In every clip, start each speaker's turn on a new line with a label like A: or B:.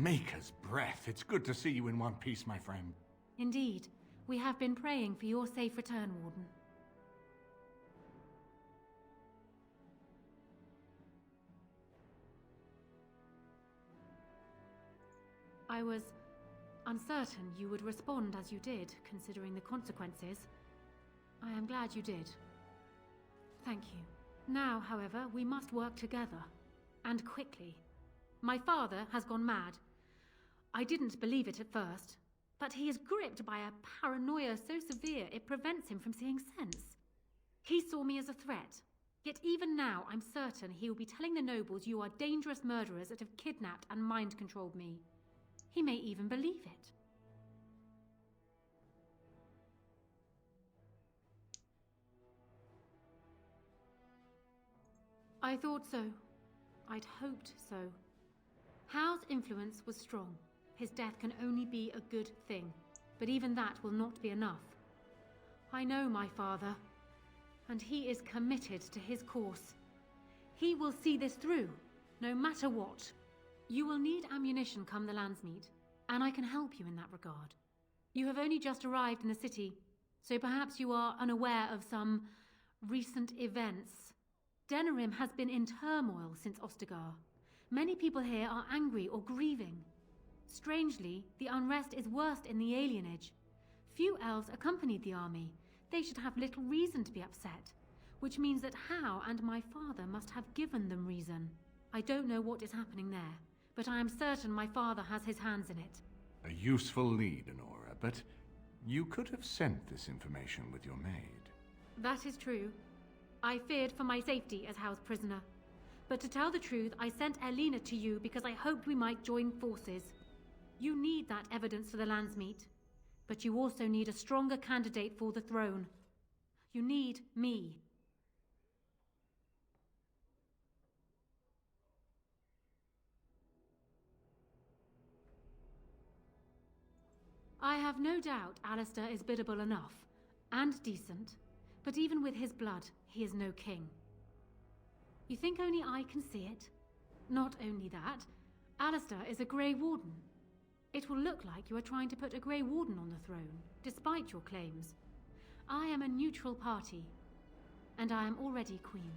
A: Maker's breath. It's good to see you in one piece, my friend.
B: Indeed. We have been praying for your safe return, Warden. I was uncertain you would respond as you did, considering the consequences. I am glad you did. Thank you. Now, however, we must work together. And quickly. My father has gone mad. I didn't believe it at first, but he is gripped by a paranoia so severe it prevents him from seeing sense. He saw me as a threat, yet even now I'm certain he will be telling the nobles you are dangerous murderers that have kidnapped and mind-controlled me. He may even believe it. I thought so. I'd hoped so. Howe's influence was strong. His death can only be a good thing, but even that will not be enough. I know my father, and he is committed to his course. He will see this through, no matter what. You will need ammunition come the Landsmeet, and I can help you in that regard. You have only just arrived in the city, so perhaps you are unaware of some recent events. Denerim has been in turmoil since Ostagar. Many people here are angry or grieving. Strangely, the unrest is worst in the alienage. Few elves accompanied the army. They should have little reason to be upset, which means that Hao and my father must have given them reason. I don't know what is happening there, but I am certain my father has his hands in it.
A: A useful lead, Honora, but you could have sent this information with your maid.
B: That is true. I feared for my safety as Hao's prisoner. But to tell the truth, I sent Elena to you because I hoped we might join forces. You need that evidence for the Landsmeet, but you also need a stronger candidate for the throne. You need me. I have no doubt Alistair is biddable enough, and decent, but even with his blood, he is no king. You think only I can see it? Not only that, Alistair is a Grey Warden. It will look like you are trying to put a Grey Warden on the throne, despite your claims. I am a neutral party, and I am already queen.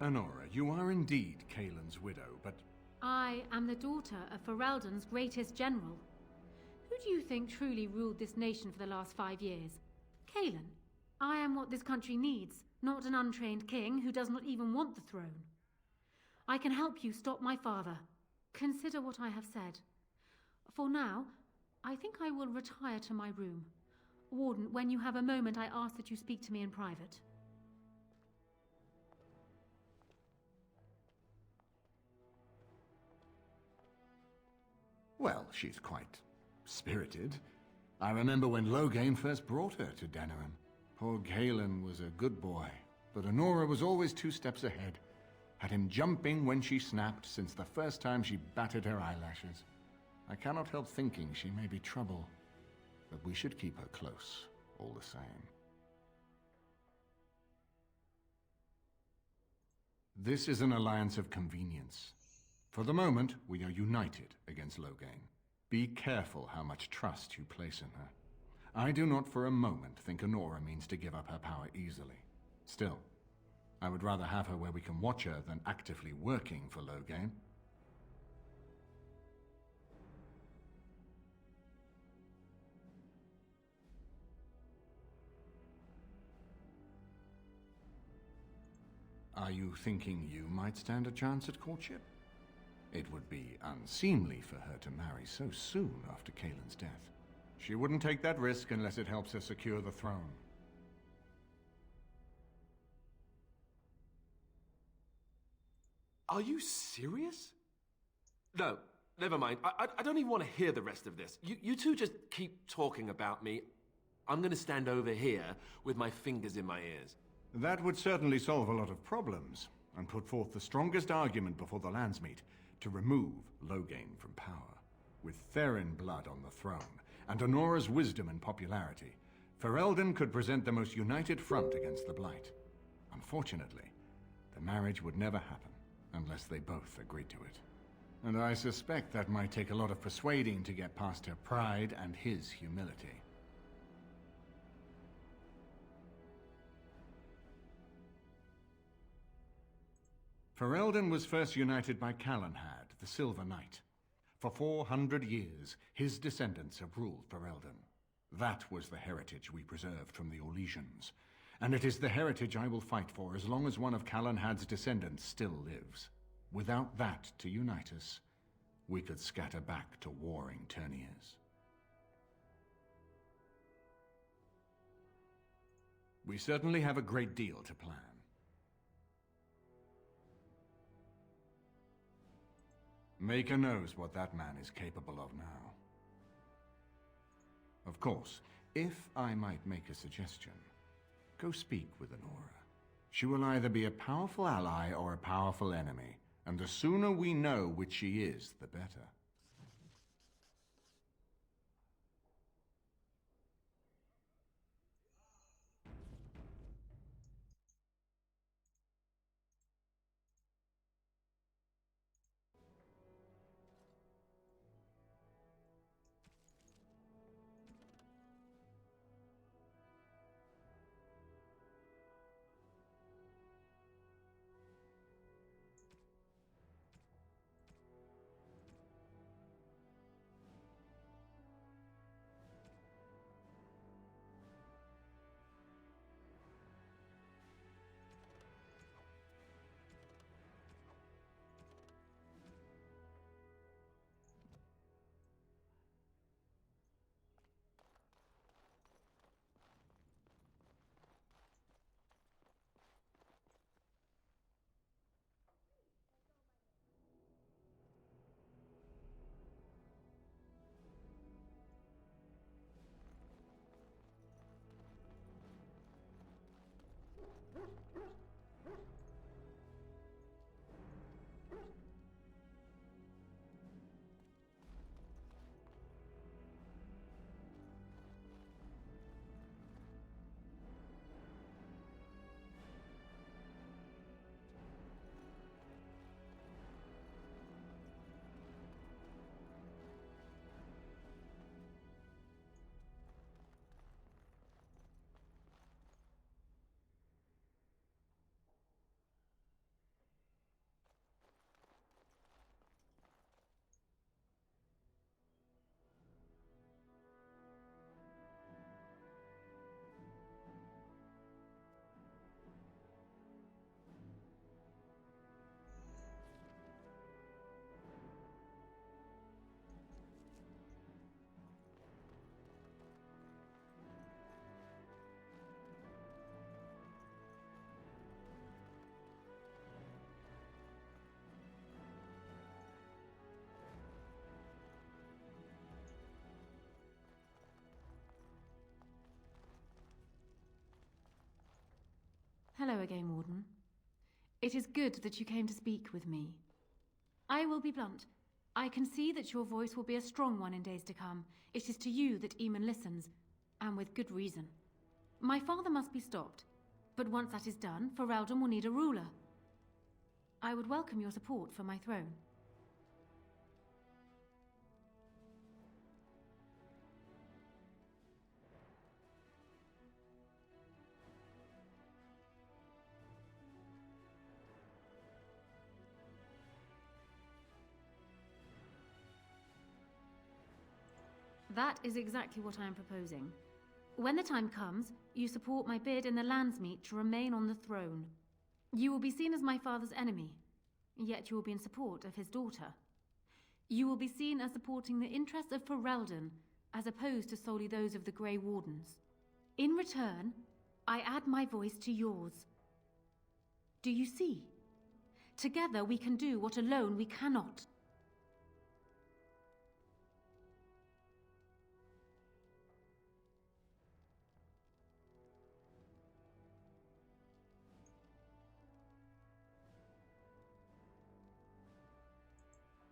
A: Honora, you are indeed Kaelin's widow, but...
B: I am the daughter of Ferelden's greatest general. Who do you think truly ruled this nation for the last 5 years? Kaelin. I am what this country needs, not an untrained king who does not even want the throne. I can help you stop my father. Consider what I have said. For now, I think I will retire to my room. Warden, when you have a moment, I ask that you speak to me in private.
A: Well, she's quite spirited. I remember when Loghain first brought her to Denerim. Poor Kaelin was a good boy, but Honora was always 2 steps ahead. Had him jumping when she snapped since the first time she batted her eyelashes. I cannot help thinking she may be trouble, but we should keep her close, all the same. This is an alliance of convenience. For the moment, we are united against Loghain. Be careful how much trust you place in her. I do not for a moment think Honora means to give up her power easily. Still, I would rather have her where we can watch her than actively working for Loghain. Are you thinking you might stand a chance at courtship? It would be unseemly for her to marry so soon after Kaelin's death. She wouldn't take that risk unless it helps her secure the throne.
C: Are you serious? No, never mind. I don't even want to hear the rest of this. You two just keep talking about me. I'm gonna stand over here with my fingers in my ears.
A: That would certainly solve a lot of problems, and put forth the strongest argument before the Landsmeet to remove Loghain from power. With Therin blood on the throne, and Honora's wisdom and popularity, Ferelden could present the most united front against the Blight. Unfortunately, the marriage would never happen, unless they both agreed to it. And I suspect that might take a lot of persuading to get past her pride and his humility. Ferelden was first united by Calenhad, the Silver Knight. For 400 years, his descendants have ruled Ferelden. That was the heritage we preserved from the Orlesians. And it is the heritage I will fight for as long as one of Calenhad's descendants still lives. Without that to unite us, we could scatter back to warring Terniers. We certainly have a great deal to plan. Maker knows what that man is capable of now. Of course, if I might make a suggestion, go speak with Honora. She will either be a powerful ally or a powerful enemy, and the sooner we know which she is, the better.
B: Hello again, Warden. It is good that you came to speak with me. I will be blunt. I can see that your voice will be a strong one in days to come. It is to you that Eamon listens, and with good reason. My father must be stopped, but once that is done, Ferelden will need a ruler. I would welcome your support for my throne. That is exactly what I am proposing. When the time comes, you support my bid in the Landsmeet to remain on the throne. You will be seen as my father's enemy, yet you will be in support of his daughter. You will be seen as supporting the interests of Ferelden, as opposed to solely those of the Grey Wardens. In return, I add my voice to yours. Do you see? Together we can do what alone we cannot.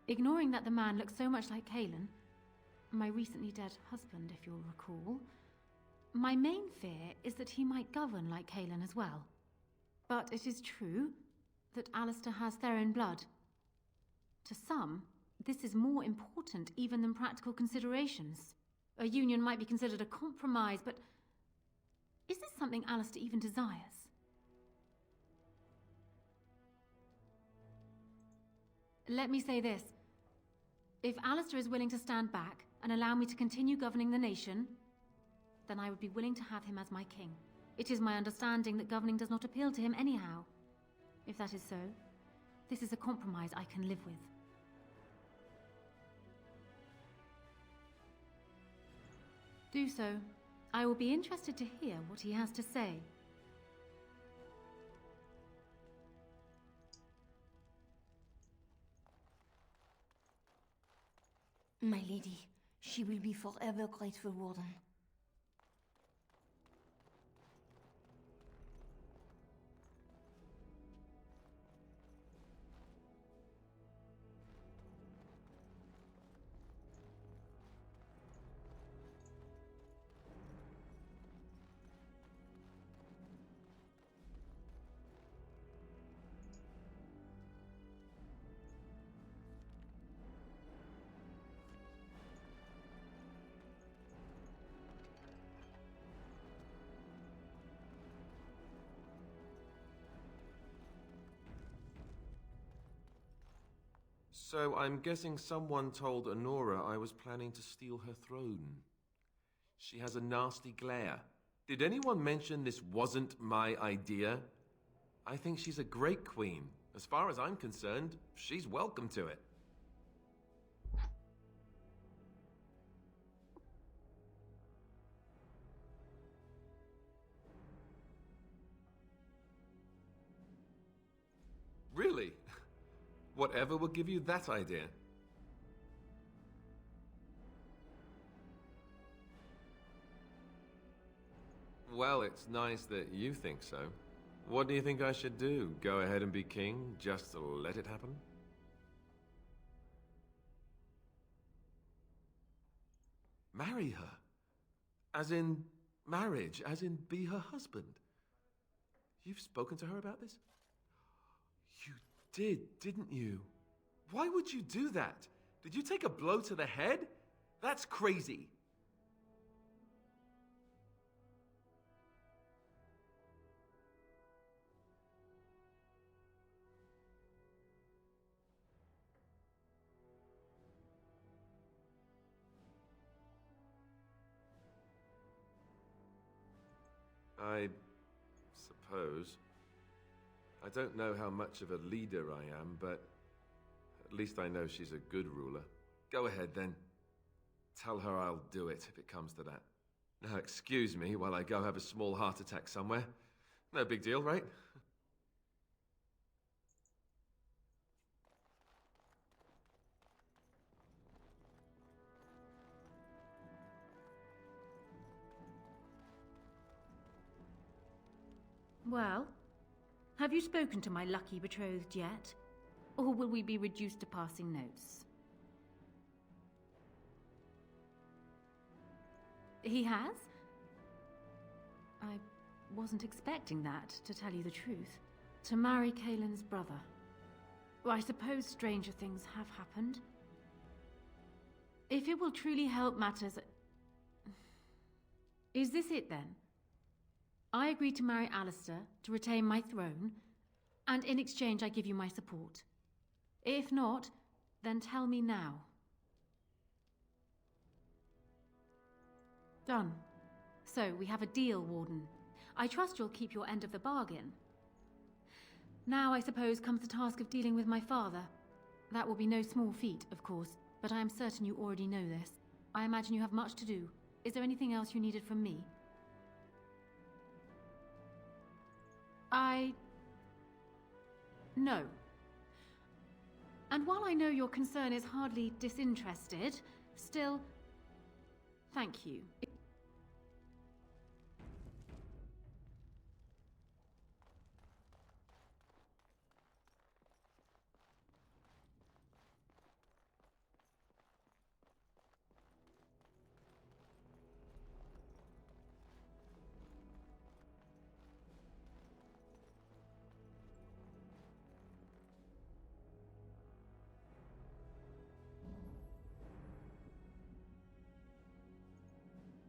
B: Ignoring that the man looks so much like Calen, my recently dead husband, if you'll recall, my main fear is that he might govern like Calen as well. But it is true that Alistair has Theron blood. To some, this is more important even than practical considerations. A union might be considered a compromise, but is this something Alistair even desires? Let me say this. If Alistair is willing to stand back and allow me to continue governing the nation, then I would be willing to have him as my king. It is my understanding that governing does not appeal to him anyhow. If that is so, this is a compromise I can live with. Do so. I will be interested to hear what he has to say.
D: My lady, she will be forever grateful, Warden.
C: So I'm guessing someone told Honora I was planning to steal her throne. She has a nasty glare. Did anyone mention this wasn't my idea? I think she's a great queen. As far as I'm concerned, she's welcome to it. Really? Whatever will give you that idea? Well, it's nice that you think so. What do you think I should do? Go ahead and be king, just to let it happen? Marry her? As in marriage? As in be her husband? You've spoken to her about this? You did, didn't you? Why would you do that? Did you take a blow to the head? That's crazy. I suppose. I don't know how much of a leader I am, but at least I know she's a good ruler. Go ahead, then. Tell her I'll do it if it comes to that. Now, excuse me while I go have a small heart attack somewhere. No big deal, right?
B: Well, have you spoken to my lucky betrothed yet? Or will we be reduced to passing notes? He has? I wasn't expecting that, to tell you the truth. To marry Kaelin's brother. Well, I suppose stranger things have happened. If it will truly help matters... Is this it, then? I agreed to marry Alistair to retain my throne, and in exchange I give you my support. If not, then tell me now. Done. So, we have a deal, Warden. I trust you'll keep your end of the bargain. Now, I suppose, comes the task of dealing with my father. That will be no small feat, of course, but I am certain you already know this. I imagine you have much to do. Is there anything else you needed from me? No. And while I know your concern is hardly disinterested, still, thank you.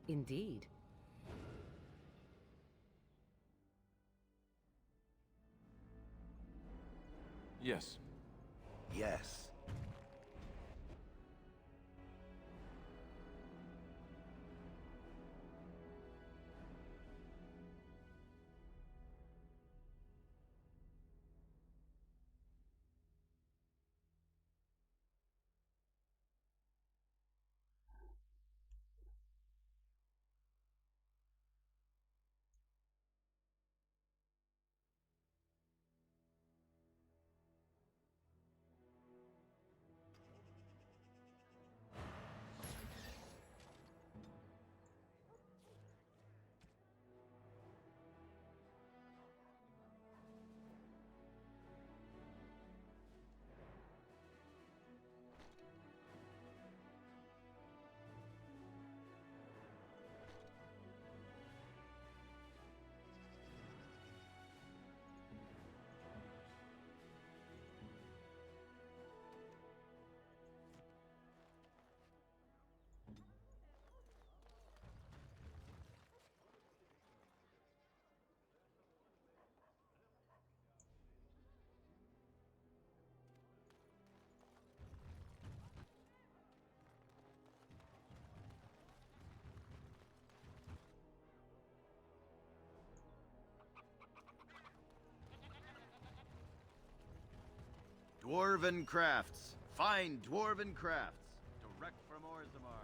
E: Indeed.
C: Yes.
F: Yes. Dwarven crafts. Fine dwarven crafts. Direct from Orzammar.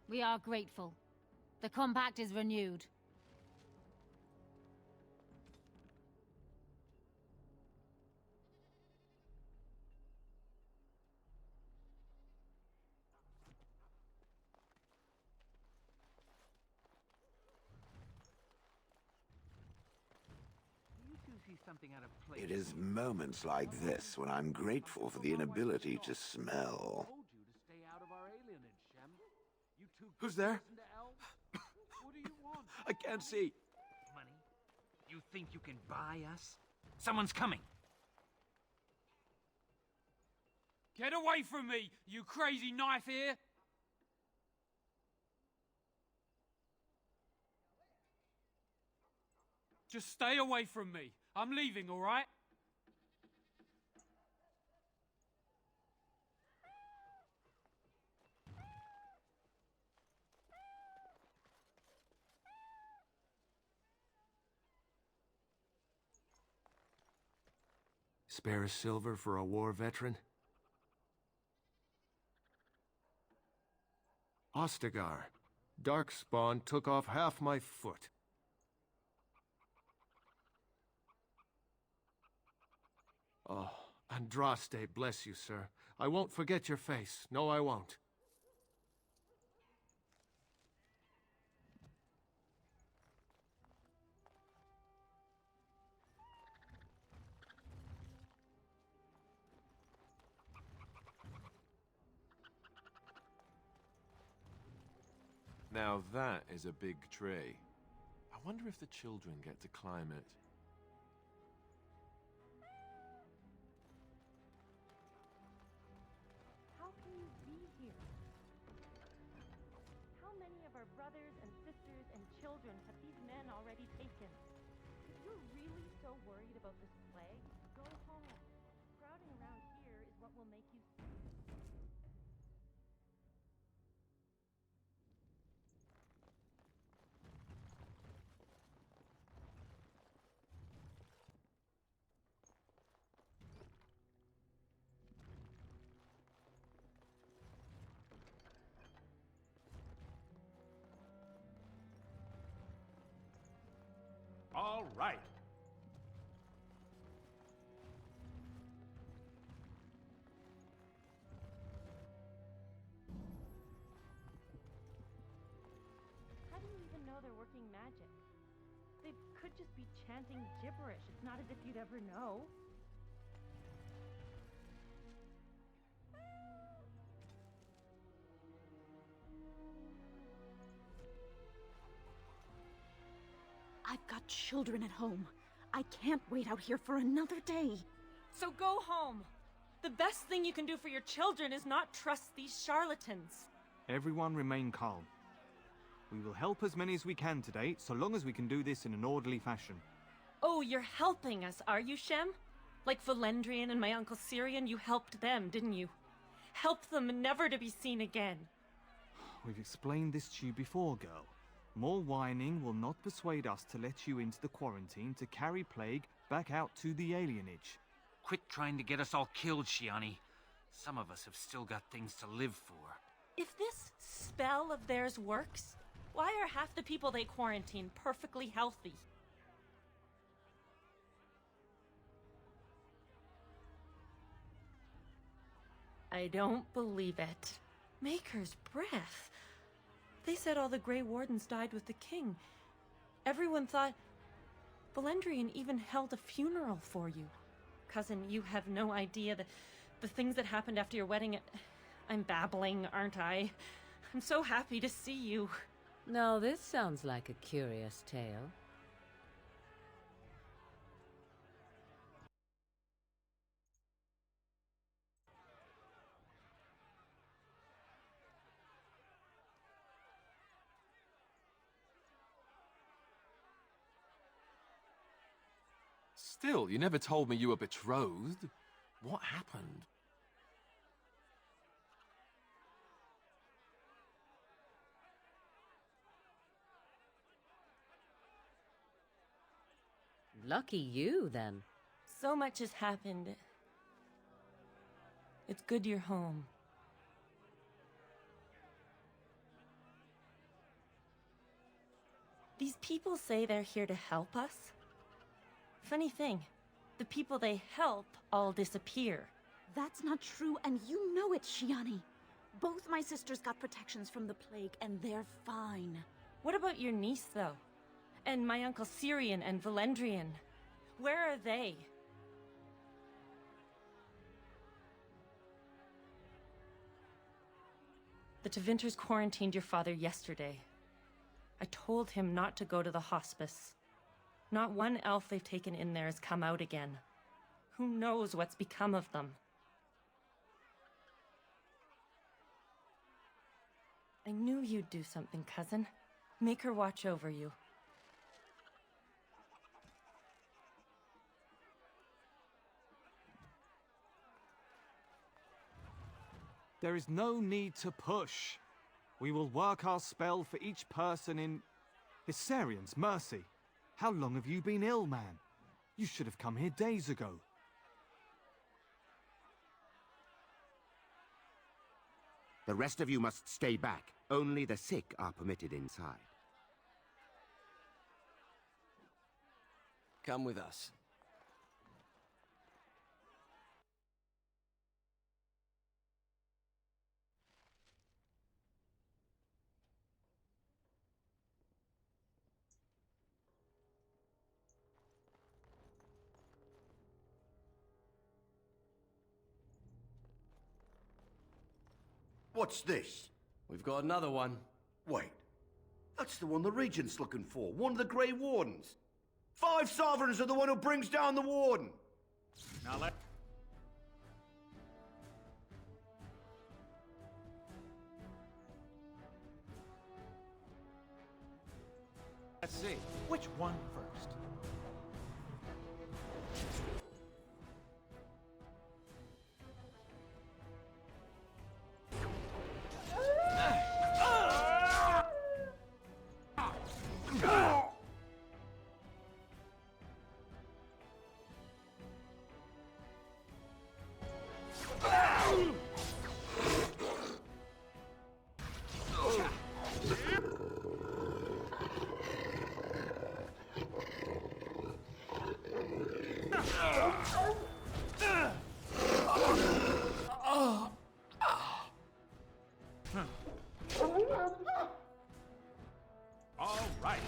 G: We are grateful. The compact is renewed.
F: It is moments like this when I'm grateful for the inability to smell.
C: Who's there? I can't see.
H: Money? You think you can buy us? Someone's coming!
I: Get away from me, you crazy knife ear! Just stay away from me. I'm leaving, all right?
J: Spare a silver for a war veteran? Ostagar. Darkspawn took off half my foot. Oh, Andraste, bless you, sir. I won't forget your face. No, I won't.
C: Now that is a big tree. I wonder if the children get to climb it.
K: How can you be here? How many of our brothers and sisters and children have these men already taken? If you're really so worried about this plague, go home. Crowding around here is what will make you sick.
E: All right.
K: How do you even know they're working magic? They could just be chanting gibberish. It's not as if you'd ever know.
L: I've got children at home. I can't wait out here for another day.
K: So go home. The best thing you can do for your children is not trust these charlatans.
M: Everyone remain calm. We will help as many as we can today, so long as we can do this in an orderly fashion.
K: Oh, you're helping us, are you, Shem? Like Valendrian and my Uncle Syrian, you helped them, didn't you? Help them never to be seen again.
M: We've explained this to you before, girl. More whining will not persuade us to let you into the quarantine to carry plague back out to the alienage.
H: Quit trying to get us all killed, Shiani. Some of us have still got things to live for.
K: If this spell of theirs works, why are half the people they quarantine perfectly healthy? I don't believe it. Maker's breath. They said all the Grey Wardens died with the king. Everyone thought... Valendrian even held a funeral for you. Cousin, you have no idea the things that happened after your wedding. I'm babbling, aren't I? I'm so happy to see you.
N: Now this sounds like a curious tale.
O: Still, you never told me you were betrothed. What happened?
N: Lucky you, then.
K: So much has happened. It's good you're home. These people say they're here to help us. Funny thing, the people they help all disappear.
L: That's not true, and you know it, Shiani. Both my sisters got protections from the plague, and they're fine.
K: What about your niece, though? And my Uncle Syrian and Valendrian? Where are they? The Tevinters quarantined your father yesterday. I told him not to go to the hospice. Not one elf they've taken in there has come out again. Who knows what's become of them? I knew you'd do something, cousin. Make her watch over you.
M: There is no need to push. We will work our spell for each person in... Hysarian's mercy. How long have you been ill, man? You should have come here days ago.
P: The rest of you must stay back. Only the sick are permitted inside.
Q: Come with us.
R: What's this?
Q: We've got another one.
R: Wait. That's the one the Regent's looking for. One of the Grey Wardens. 5 sovereigns are the one who brings down the Warden.
E: Now let's see. Which one first? All right.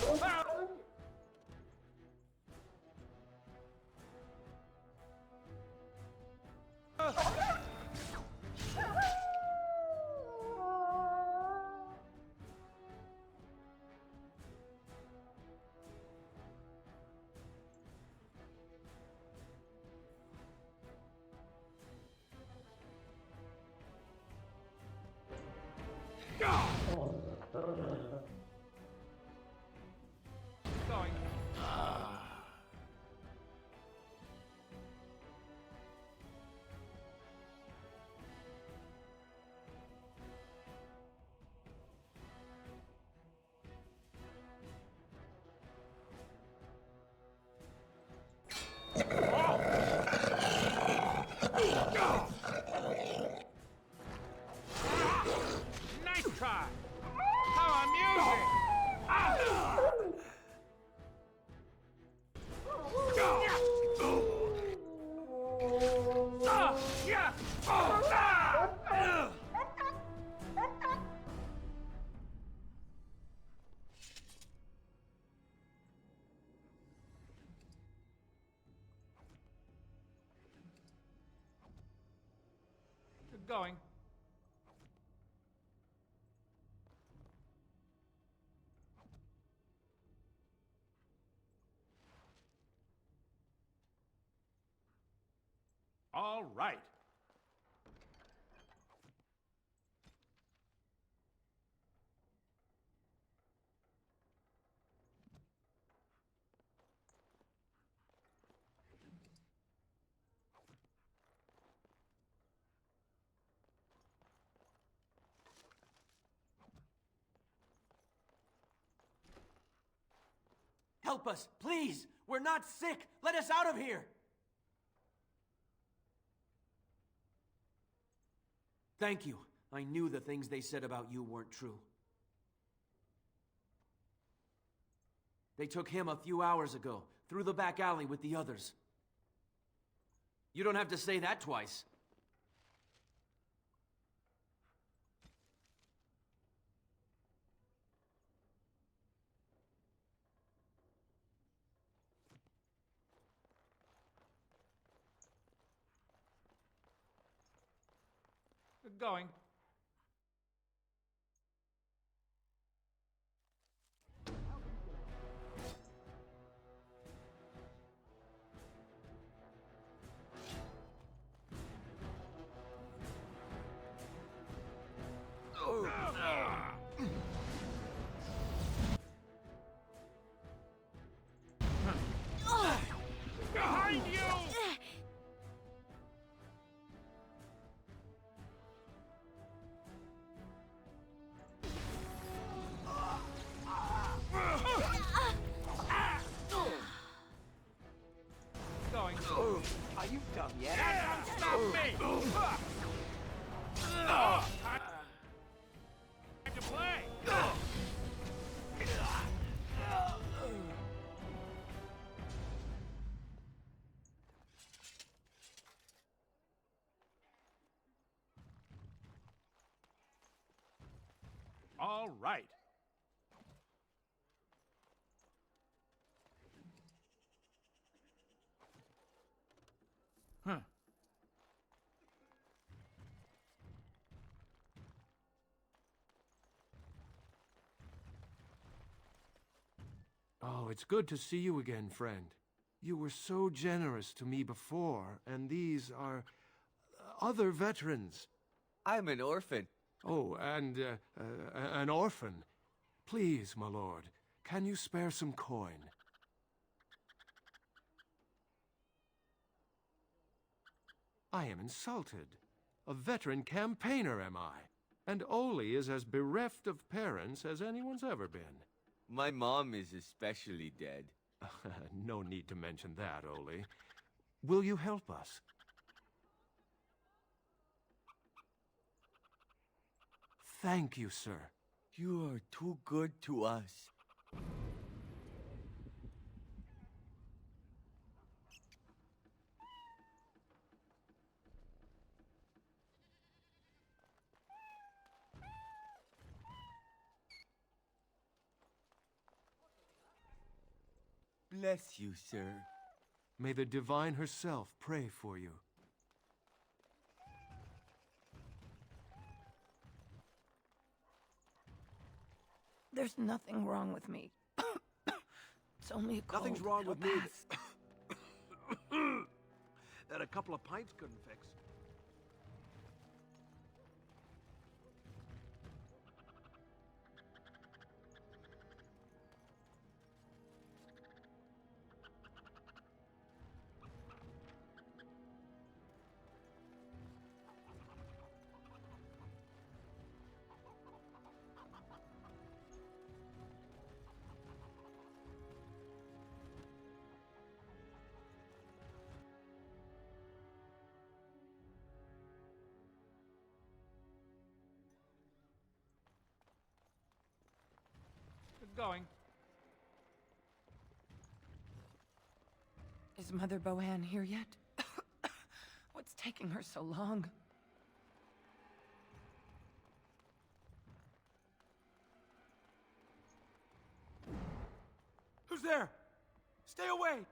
E: Going. Nice try. How amusing. Going. All right.
Q: Help us, please! We're not sick! Let us out of here! Thank you. I knew the things they said about you weren't true. They took him a few hours ago, through the back alley with the others. You don't have to say that twice.
E: Going. Behind you! Going.
Q: Are you done yet?
E: That don't stop me! Time to play! All right. Huh.
J: Oh, it's good to see you again, friend. You were so generous to me before, and these are other veterans.
S: I'm an orphan.
J: Oh, and an orphan. Please, my lord, can you spare some coin? I am insulted. A veteran campaigner, am I? And Oli is as bereft of parents as anyone's ever been.
S: My mom is especially dead.
J: No need to mention that, Oli. Will you help us? Thank you, sir.
S: You are too good to us. bless you, sir.
J: May the Divine herself pray for you.
T: There's nothing wrong with me. It's only a cold.
J: Nothing's wrong
T: It'll
J: with me
T: pass.
J: that a couple of pints couldn't fix.
E: Good going.
T: Is Mother Boanne here yet? What's taking her so long?
J: Who's there? Stay away!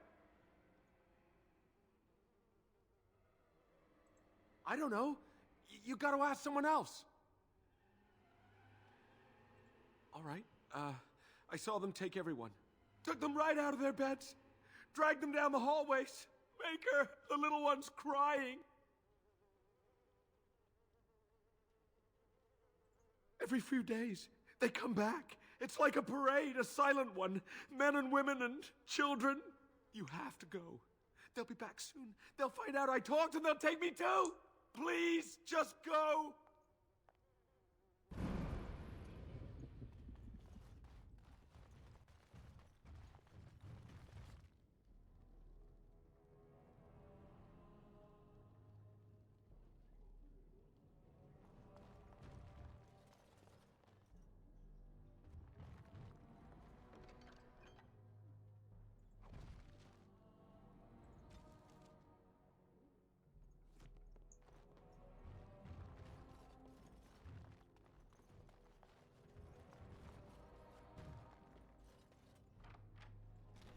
J: I don't know. You gotta ask someone else. All right. I saw them take everyone. Took them right out of their beds. Dragged them down the hallways. Maker, the little one's crying. Every few days, they come back. It's like a parade, a silent one. Men and women and children. You have to go. They'll be back soon. They'll find out I talked and they'll take me too. Please, just go.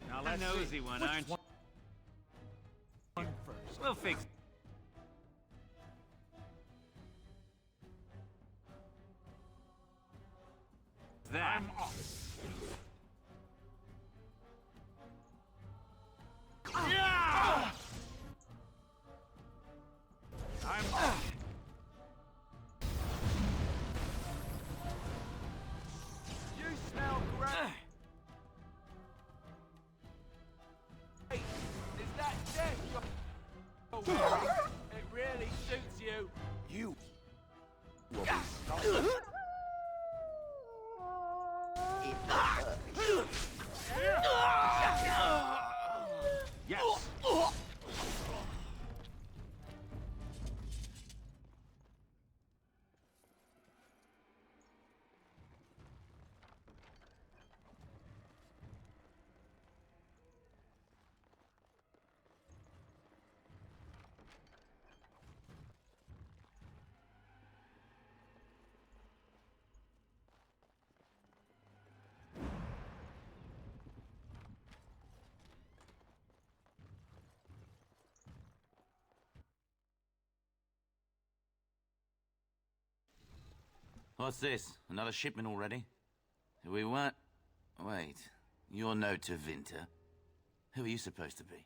H: Now let's a nosy one, aren't you? We'll fix it. That. I'm off. Yeah! I'm off.
J: You smell great.
I: Hey, is that death you're wearing? It really suits you.
F: You will be stopped.
J: Yes.
U: What's this? Another shipment already? We weren't... Wait, you're no Tevinter. Who are you supposed to be?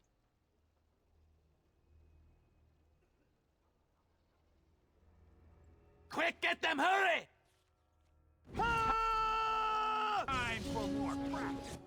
U: Quick, get them, hurry!
E: Time for more practice.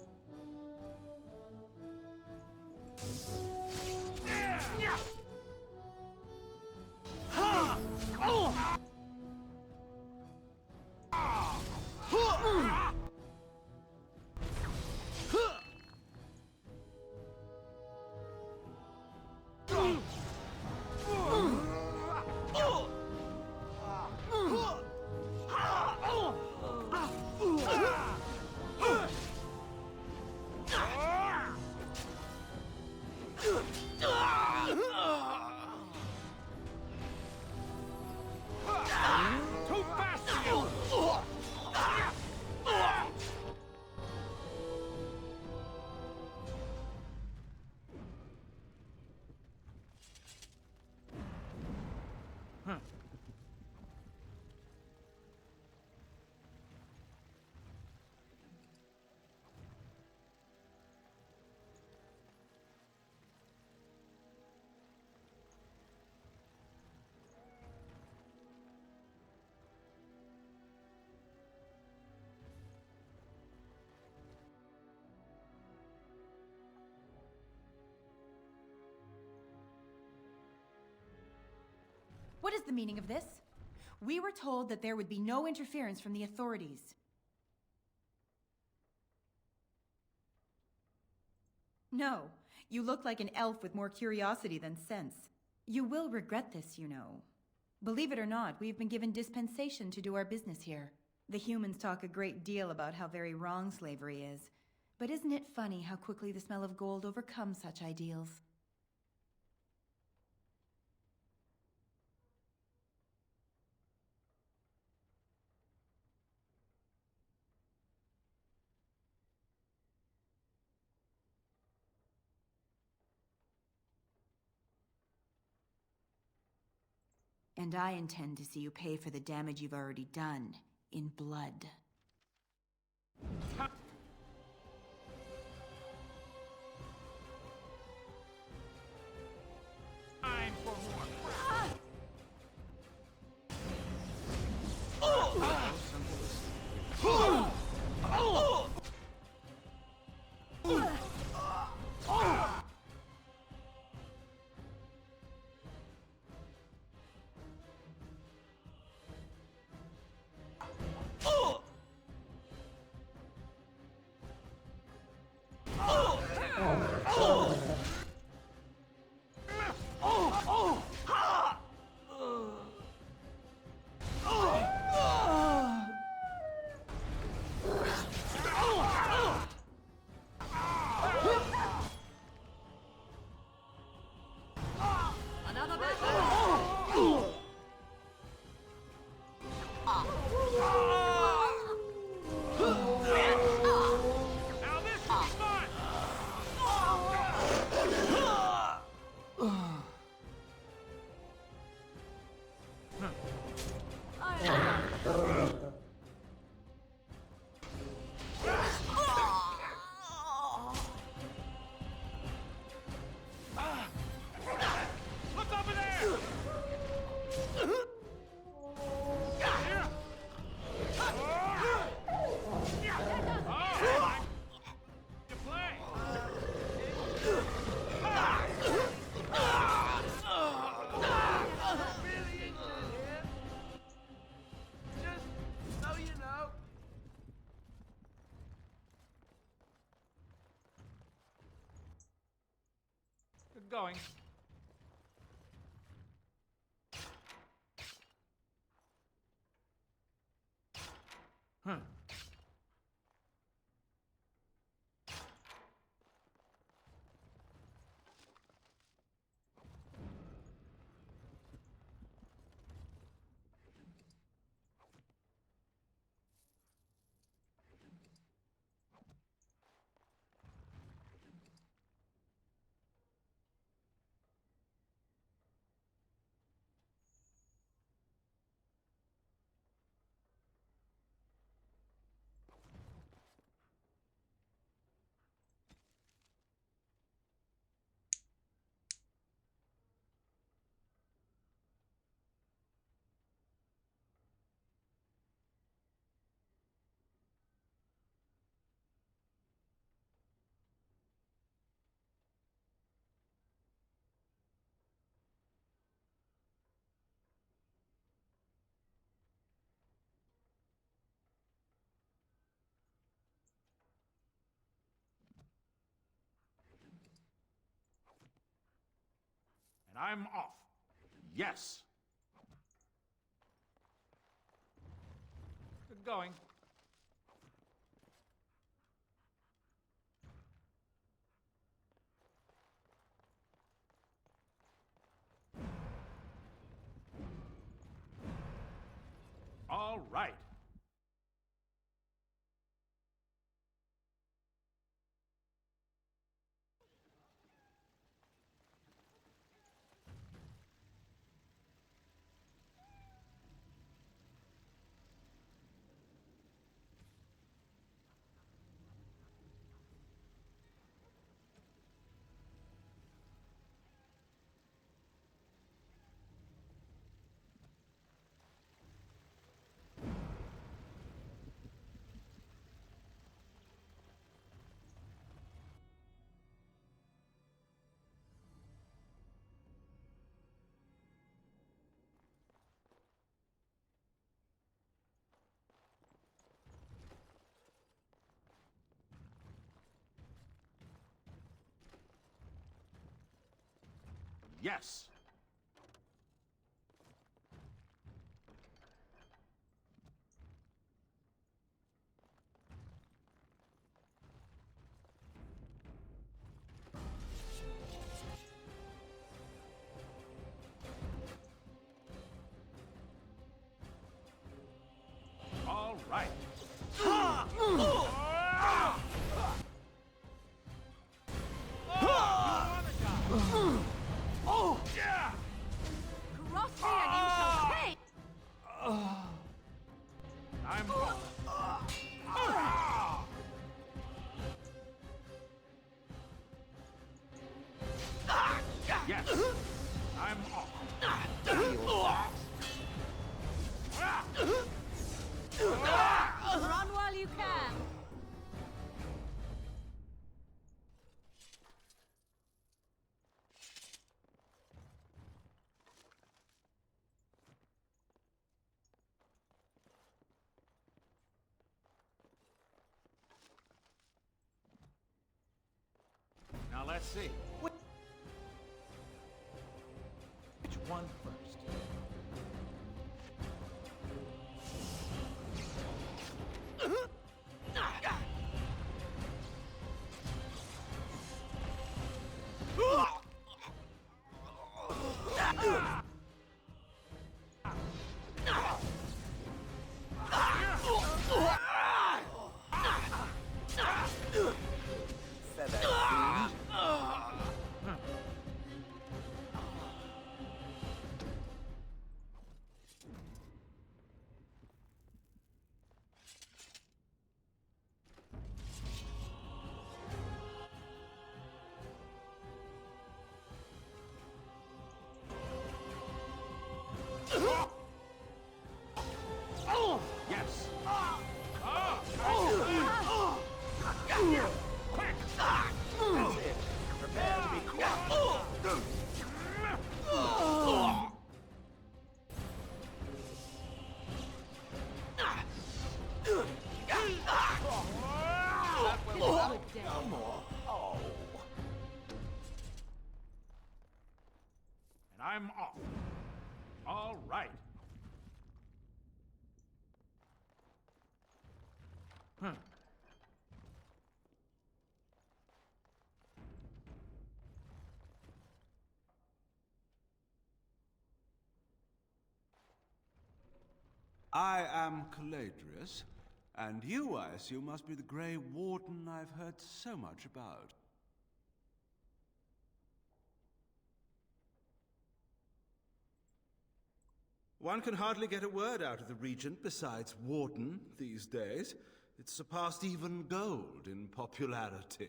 A: What is the meaning of this? We were told that there would be no interference from the authorities. No, you look like an elf with more curiosity than sense. You will regret this, you know. Believe it or not, we've been given dispensation to do our business here. The humans talk a great deal about how very wrong slavery is. But isn't it funny how quickly the smell of gold overcomes such ideals? And I intend to see you pay for the damage you've already done, in blood.
E: Time for more. Going. And I'm off. Yes. Good going. All right. Yes. All right.
L: Oh!
E: Yeah!
L: Cross me and you shall pay!
E: I'm Yes. I'm off.
G: Run while you can.
E: Now let's see. Which one first? Yes. Quick!
F: That's it. Prepare to be crushed.
L: No
F: more. Oh.
E: And I'm off. All right.
J: I am Caladrius, and you, I assume, must be the Grey Warden I've heard so much about. One can hardly get a word out of the Regent besides Warden these days. It's surpassed even gold in popularity.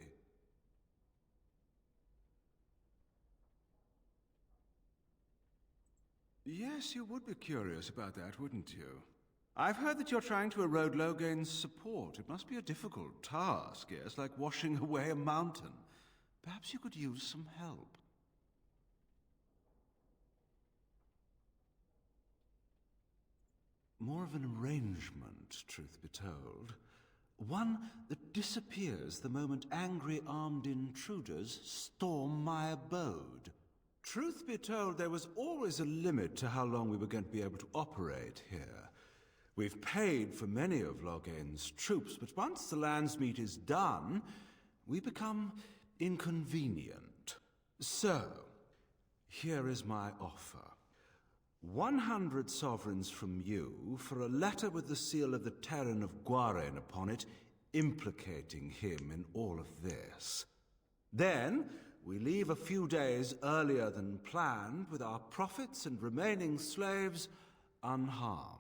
J: Yes, you would be curious about that, wouldn't you? I've heard that you're trying to erode Logain's support. It must be a difficult task, yes, like washing away a mountain. Perhaps you could use some help. More of an arrangement, truth be told. One that disappears the moment angry armed intruders storm my abode. Truth be told, there was always a limit to how long we were going to be able to operate here. We've paid for many of Logain's troops, but once the Landsmeet is done, we become inconvenient. So, here is my offer. 100 sovereigns from you for a letter with the seal of the Terran of Guaren upon it, implicating him in all of this. Then, we leave a few days earlier than planned with our profits and remaining slaves unharmed.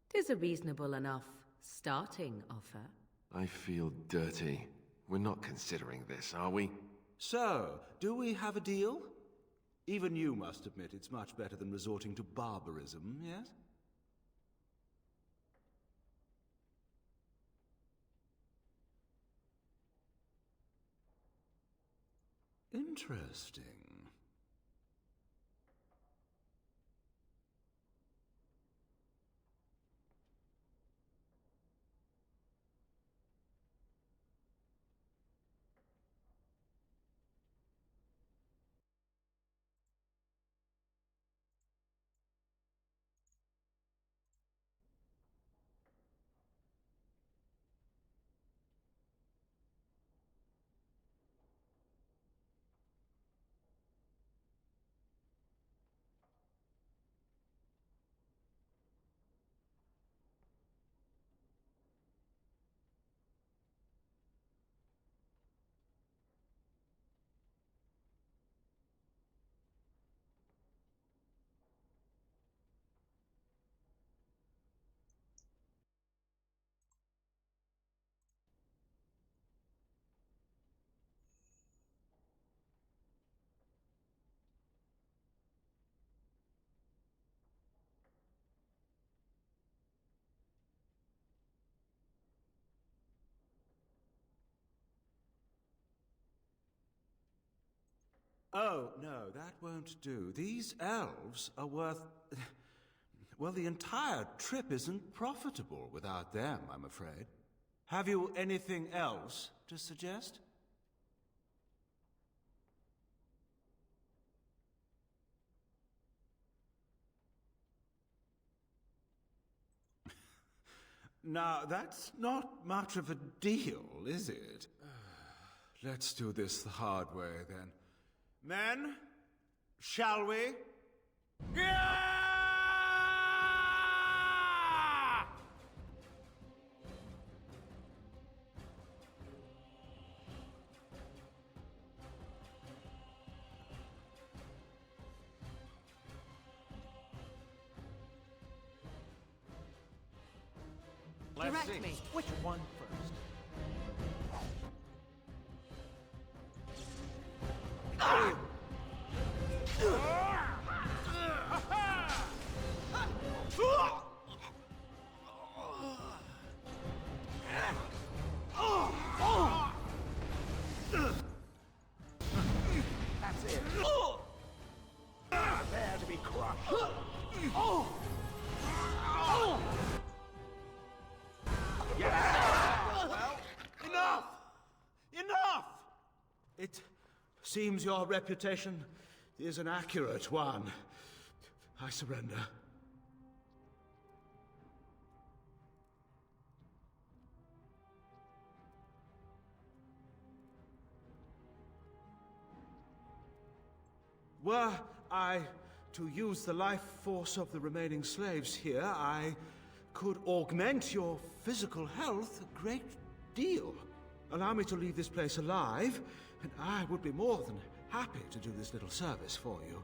N: 'Tis a reasonable enough starting offer.
C: I feel dirty. We're not considering this, are we?
J: So, do we have a deal? Even you must admit it's much better than resorting to barbarism, yes? Interesting.
E: Oh, no, that won't do. These elves are worth... Well, the entire trip isn't profitable without them, I'm afraid. Have you anything else to suggest? Now, that's not much of a deal, is it? Let's do this the hard way, then. Men, shall we? Let's
T: Direct
E: see.
T: me.
E: Which one first?
F: That's it. There to be crushed.
E: Well, enough! Enough! It seems your reputation is an accurate one. I surrender. Were I to use the life force of the remaining slaves here, I could augment your physical health a great deal. Allow me to leave this place alive, and I would be more than happy to do this little service for you.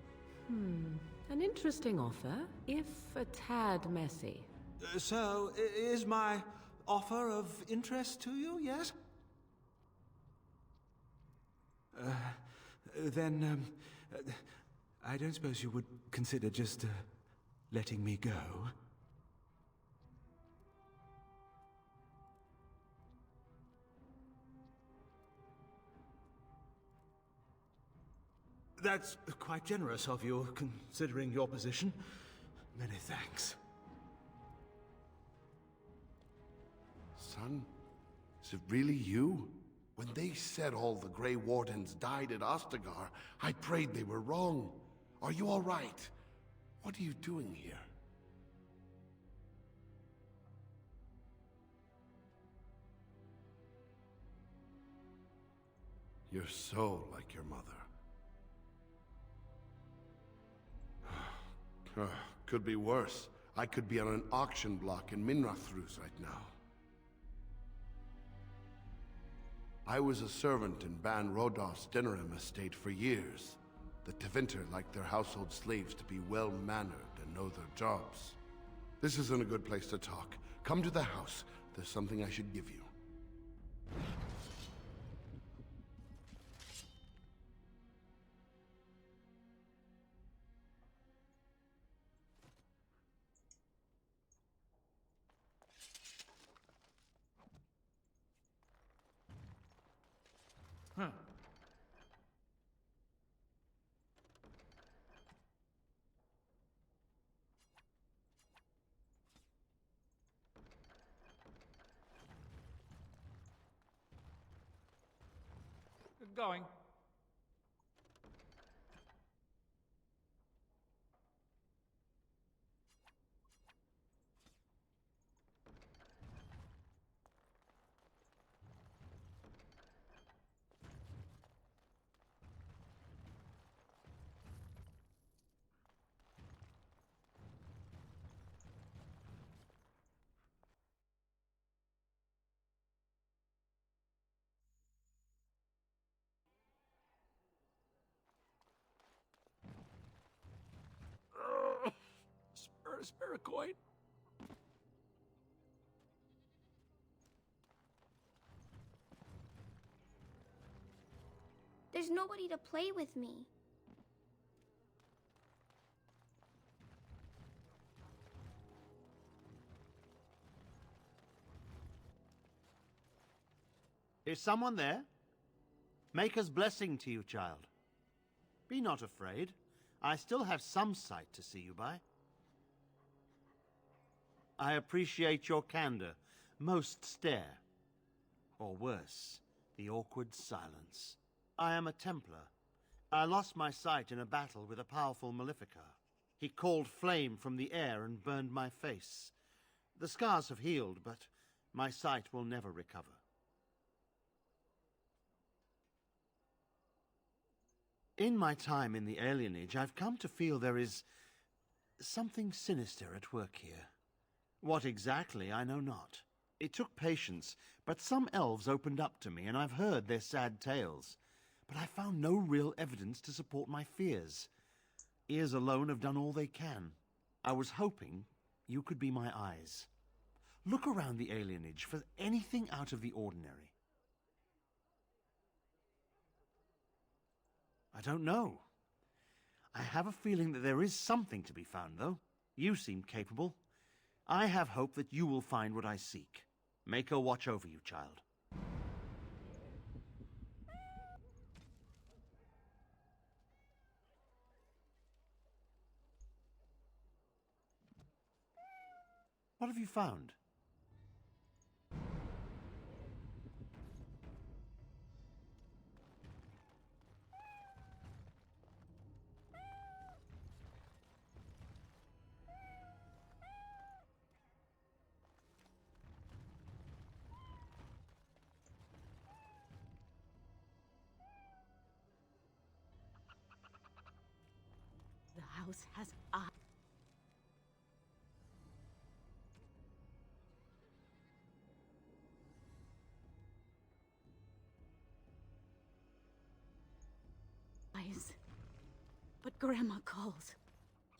N: An interesting offer, if a tad messy.
E: So, is my offer of interest to you, yes? Then, I don't suppose you would consider just letting me go? That's quite generous of you, considering your position. Many thanks.
F: Son, is it really you? When they said all the Grey Wardens died at Ostagar, I prayed they were wrong. Are you all right? What are you doing here? You're so like your mother. Could be worse. I could be on an auction block in Minrathrus right now. I was a servant in Ban Rodolph's Denerim estate for years. The Tevinter like their household slaves to be well-mannered and know their jobs. This isn't a good place to talk. Come to the house. There's something I should give you.
I: Going.
J: Spare a coin.
D: There's nobody to play with me.
V: Is someone there? Maker's blessing to you, child.
B: Be not afraid. I still have some sight to see you by. I appreciate your candor. Most stare. Or worse, the awkward silence. I am a Templar. I lost my sight in a battle with a powerful Maleficar. He called flame from the air and burned my face. The scars have healed, but my sight will never recover. In my time in the alienage, I've come to feel there is something sinister at work here. What exactly, I know not. It took patience, but some elves opened up to me, and I've heard their sad tales. But I found no real evidence to support my fears. Ears alone have done all they can. I was hoping you could be my eyes. Look around the alienage for anything out of the ordinary. I don't know. I have a feeling that there is something to be found, though. You seem capable. I have hope that you will find what I seek. Mako watch over you, child. What have you found?
L: The house has eyes. But Grandma calls.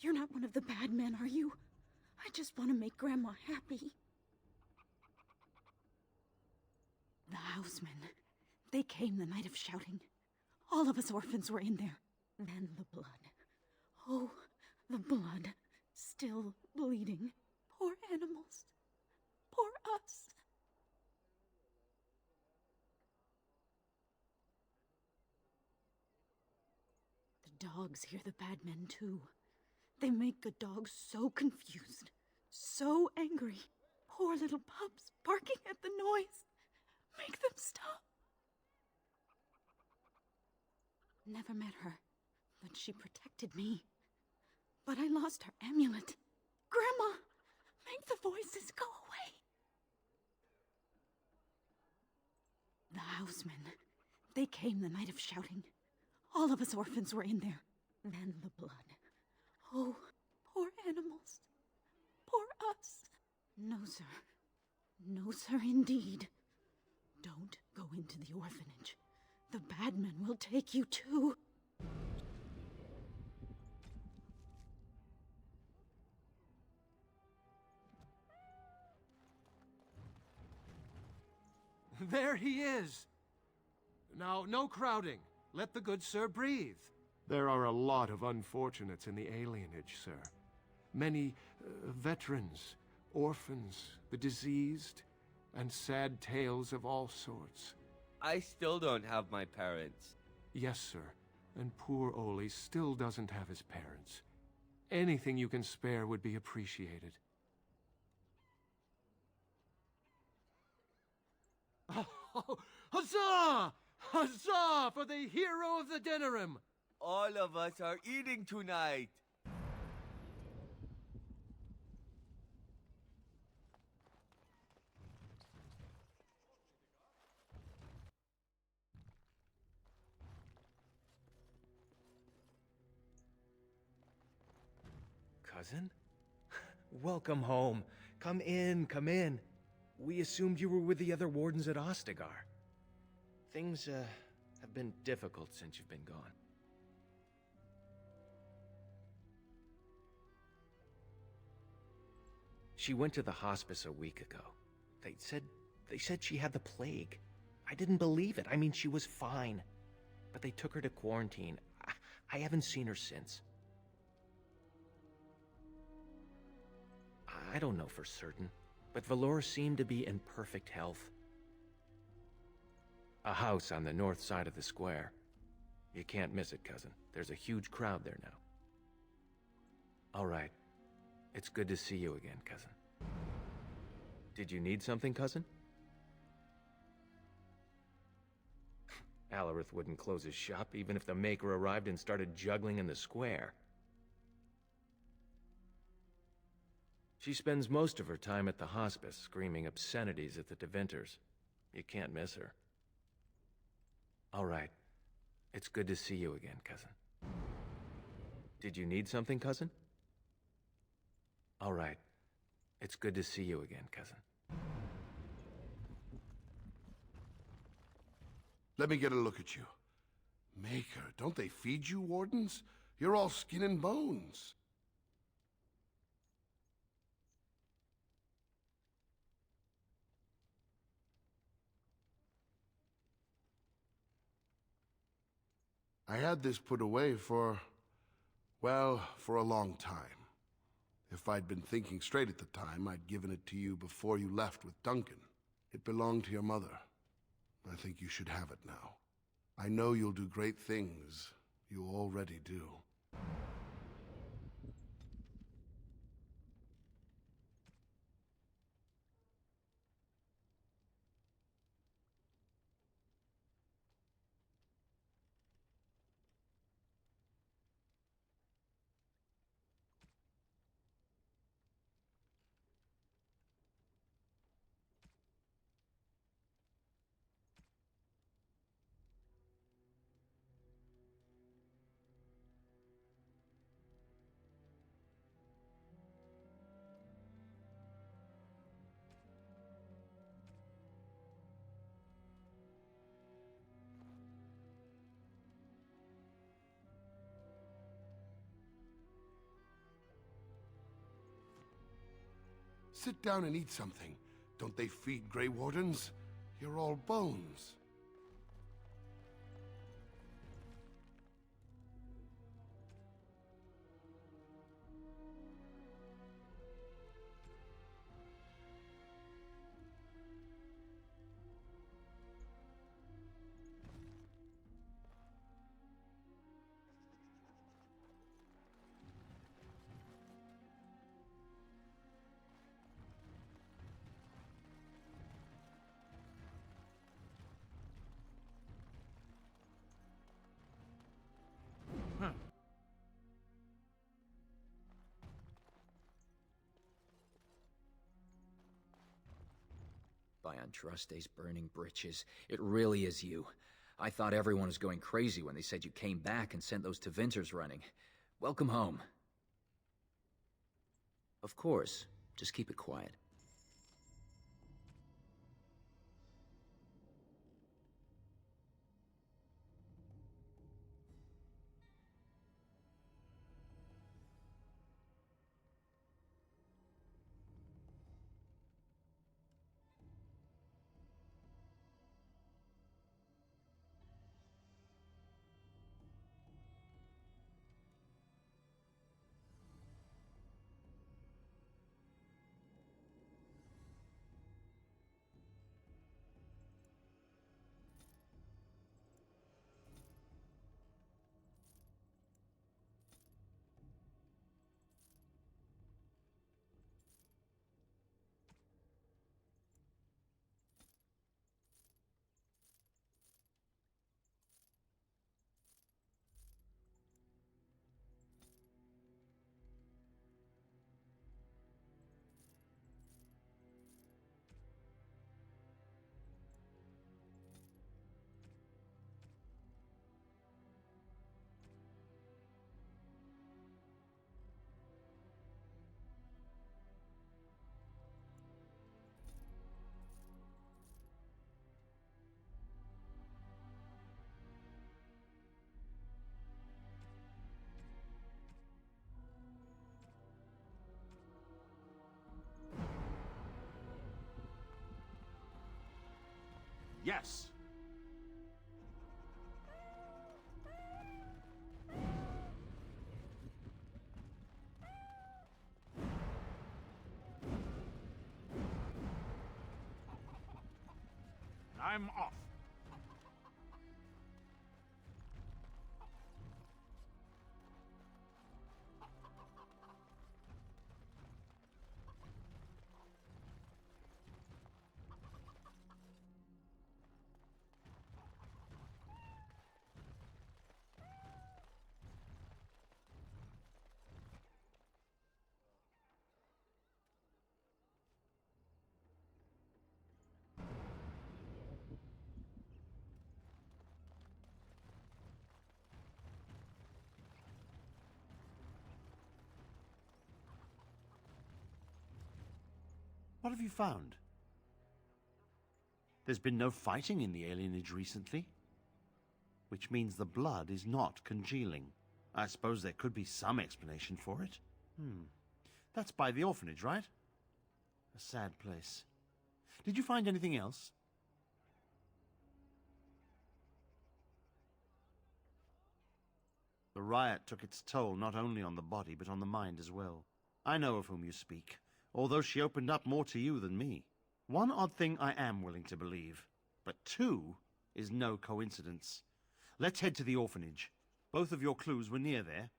L: You're not one of the bad men, are you? I just want to make Grandma happy. The housemen. They came the night of shouting. All of us orphans were in there. Then the blood. Oh, the blood. Still bleeding. Poor animals. Poor us. The dogs hear the bad men too. They make good dogs so confused, so angry. Poor little pups barking at the noise. Make them stop. Never met her, but she protected me. But I lost her amulet. Grandma, make the voices go away. The housemen. They came the night of shouting. All of us orphans were in there. Then the blood. Oh, poor animals. Poor us. No, sir. No, sir, indeed. Don't go into the orphanage. The bad men will take you too.
J: There he is! Now, no crowding. Let the good sir breathe. There are a lot of unfortunates in the alienage, sir. Many veterans, orphans, the diseased, and sad tales of all sorts.
S: I still don't have my parents.
J: Yes, sir. And poor Oli still doesn't have his parents. Anything you can spare would be appreciated. Oh, huzzah! Huzzah for the hero of the dinner room!
S: All of us are eating tonight.
V: Cousin? Welcome home. Come in, come in. We assumed you were with the other wardens at Ostagar. Things, have been difficult since you've been gone. She went to the hospice a week ago. They said she had the plague. I didn't believe it. I mean, she was fine. But they took her to quarantine. I haven't seen her since. I don't know for certain, but Valor seemed to be in perfect health. A house on the north side of the square. You can't miss it, cousin. There's a huge crowd there now. All right. It's good to see you again, cousin. Did you need something, cousin? Alarith wouldn't close his shop even if the Maker arrived and started juggling in the square. She spends most of her time at the hospice, screaming obscenities at the Devinters. You can't miss her. All right. It's good to see you again, cousin. Did you need something, cousin? All right. It's good to see you again, cousin.
F: Let me get a look at you. Maker, don't they feed you, Wardens? You're all skin and bones. I had this put away for a long time. If I'd been thinking straight at the time, I'd given it to you before you left with Duncan. It belonged to your mother. I think you should have it now. I know you'll do great things. You already do. Sit down and eat something. Don't they feed Grey Wardens? You're all bones.
K: By Andraste's burning britches, it really is you. I thought everyone was going crazy when they said you came back and sent those Tevinters running. Welcome home. Of course, just keep it quiet.
B: Yes. I'm off. What have you found? There's been no fighting in the alienage recently, which means the blood is not congealing. I suppose there could be some explanation for it. That's by the orphanage, right? A sad place. Did you find anything else? The riot took its toll not only on the body, but on the mind as well. I know of whom you speak, although she opened up more to you than me. One odd thing I am willing to believe, but two is no coincidence. Let's head to the orphanage. Both of your clues were near there.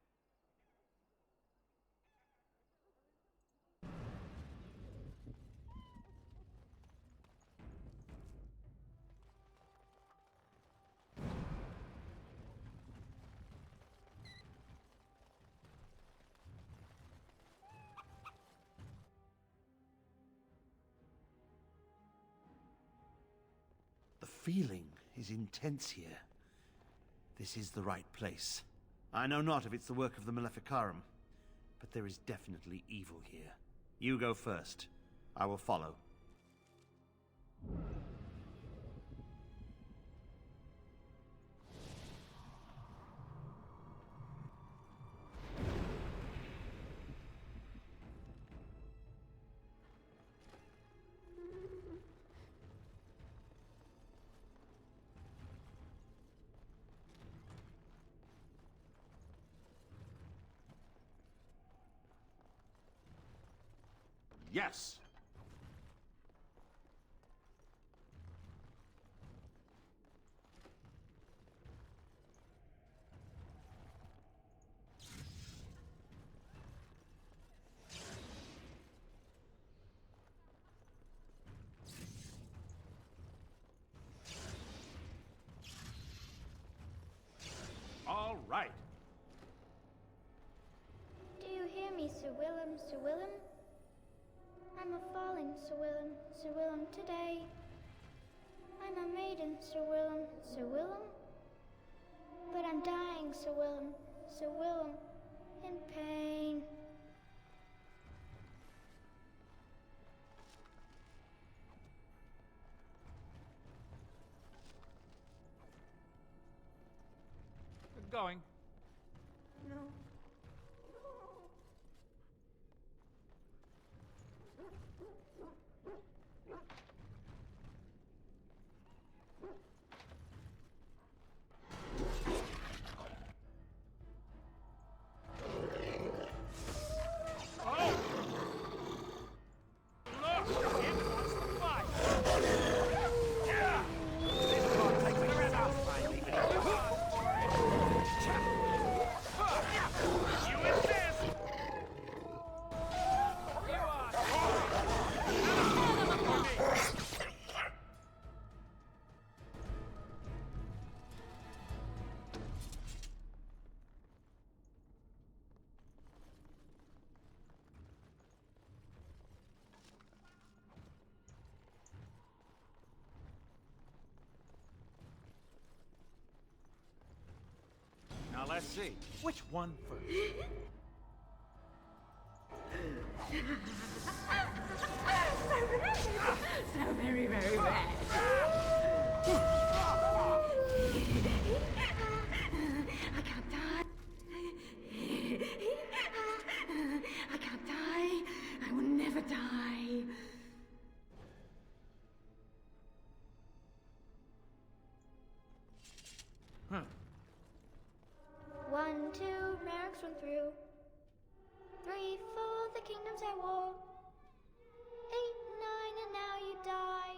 B: The feeling is intense here. This is the right place. I know not if it's the work of the Maleficarum, but there is definitely evil here. You go first. I will follow. Yes!
J: All right.
D: Do you hear me, Sir Willem, Sir Willem? I'm a falling, Sir Willem, Sir Willem, today. I'm a maiden, Sir Willem, Sir Willem. But I'm dying, Sir Willem, Sir Willem, in pain.
I: Going.
D: No.
J: Now let's see. Which one first?
L: So very, very bad. I can't die. I can't die. I will never die.
J: Huh.
D: 1, 2, mercs run through. 3, 4, the kingdom's at war. 8, 9, and now you die.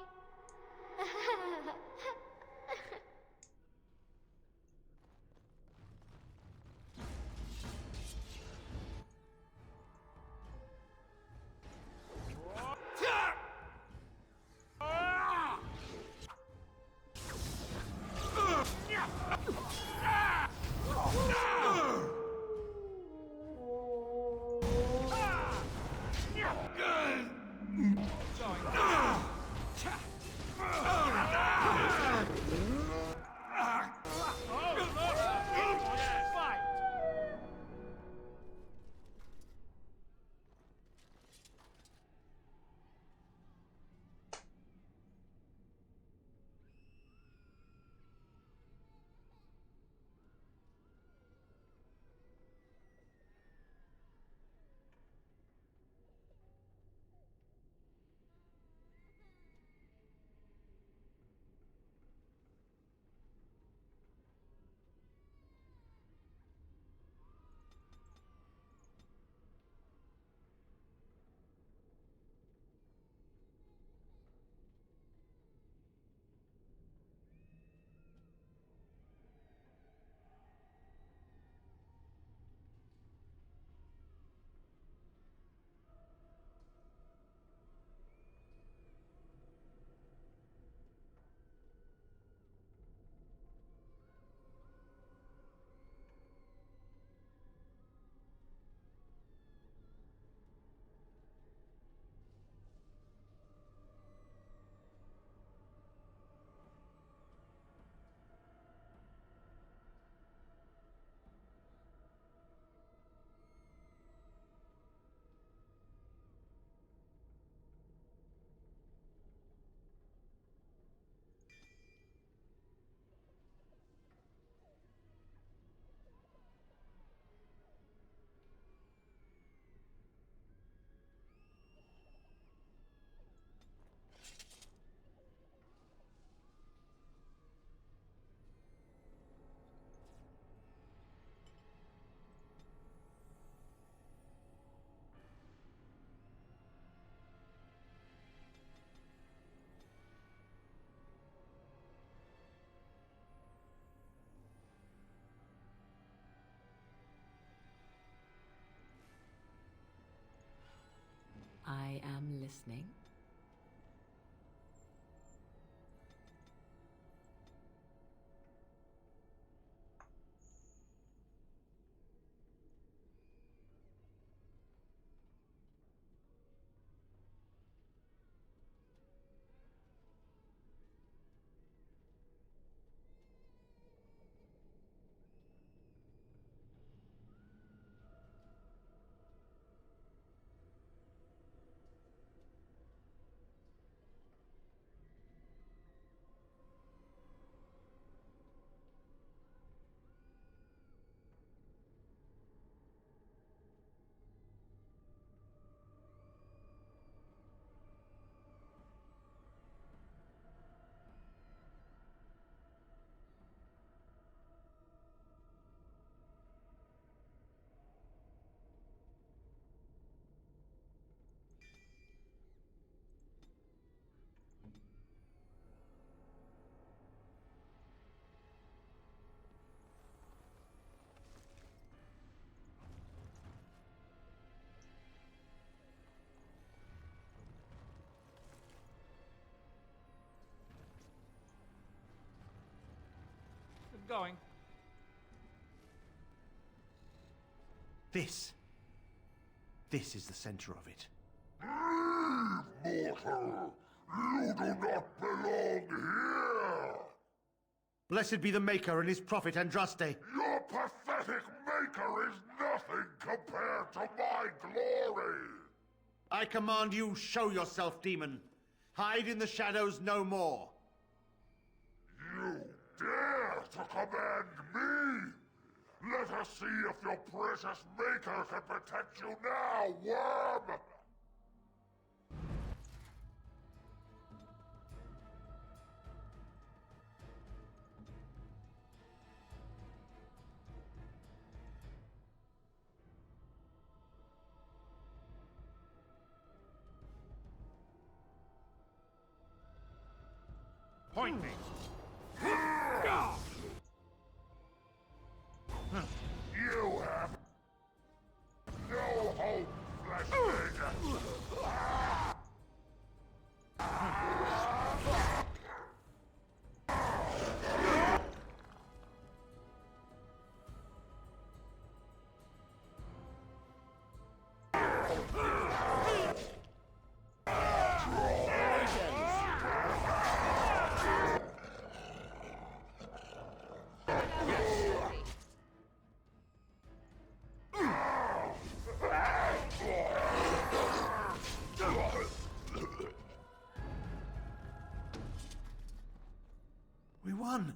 N: I am listening.
I: Going.
B: This is the center of it.
M: Mortal! You do not belong here!
B: Blessed be the Maker and his prophet Andraste.
M: Your pathetic maker is nothing compared to my glory!
B: I command you, show yourself, demon. Hide in the shadows no more.
M: You dare to command me? Let us see if your precious maker can protect you now, worm!
B: Point me.
M: You have no hope, fleshling!
B: We won.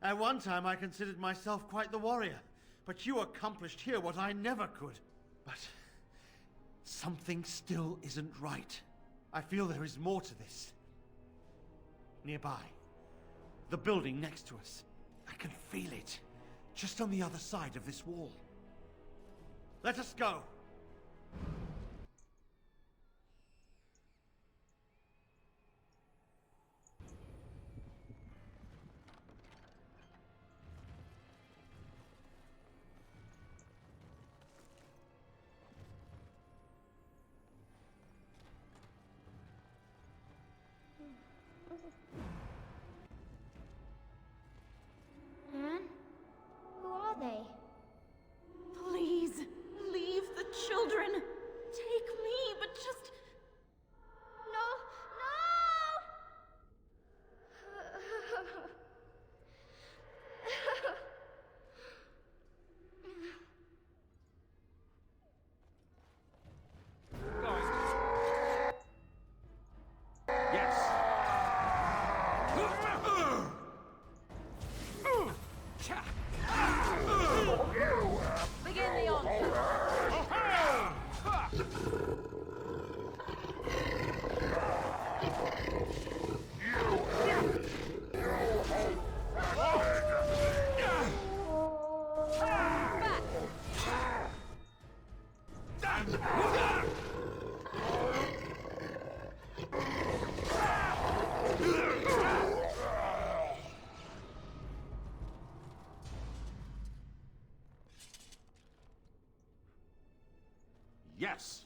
B: At one time, I considered myself quite the warrior, but you accomplished here what I never could. But something still isn't right. I feel there is more to this. Nearby, the building next to us. I can feel it, just on the other side of this wall. Let us go.
D: Anne? Who are they?
L: Please, leave the children. Take me, but just...
D: No!
B: Yes.
G: Begin the onslaught.
B: Yes.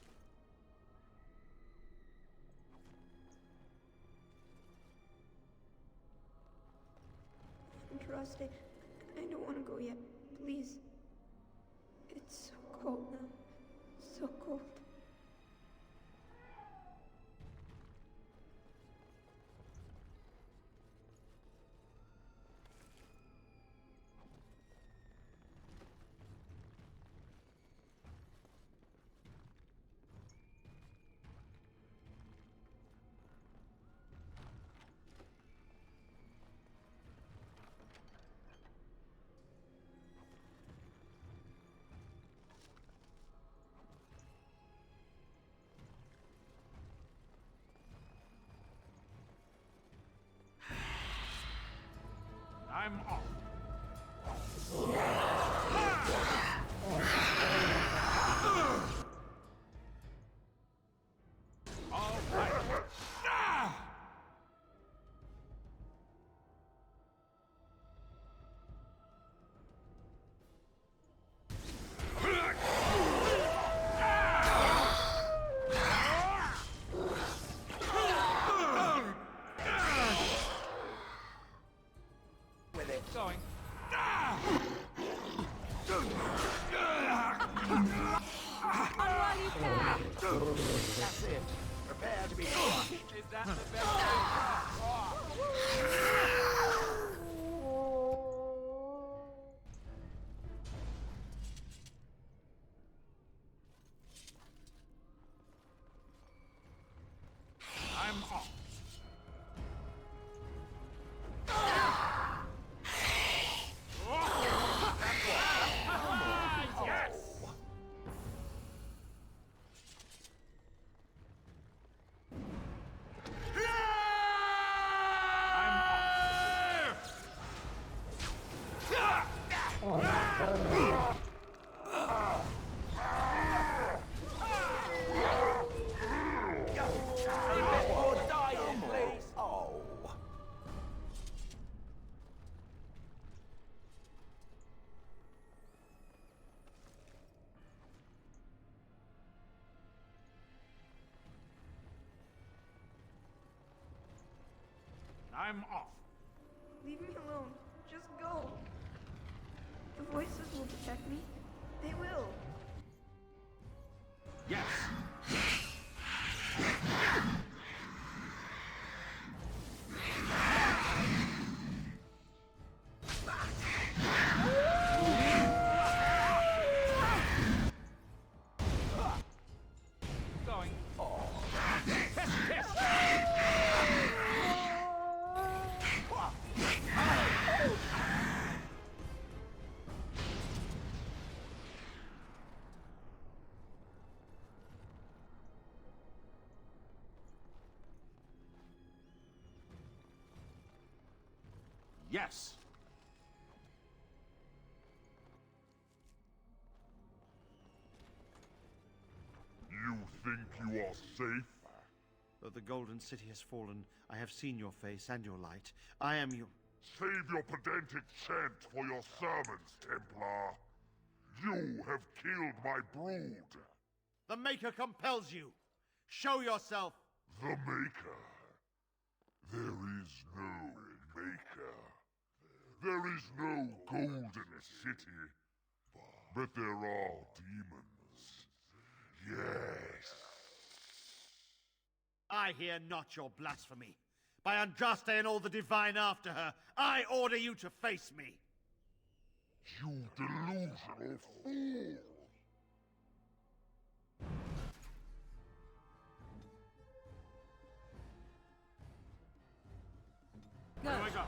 R: That's it. Prepare to be crushed.
I: Is that the best way? I'm off. Yes! I'm off.
T: Leave me alone. Just go. The voices will protect me. They will.
I: Yes. Going. Test, test. Yes.
M: You think you are safe?
B: Though the Golden City has fallen, I have seen your face and your light. I am you.
M: Save your pedantic chant for your sermons, Templar. You have killed my brood.
B: The Maker compels you. Show yourself.
M: The Maker? There is no Maker. There is no Golden City. But there are demons. Yes.
B: I hear not your blasphemy. By Andraste and all the divine after her, I order you to face me.
M: You delusional fool!
I: Where do I go?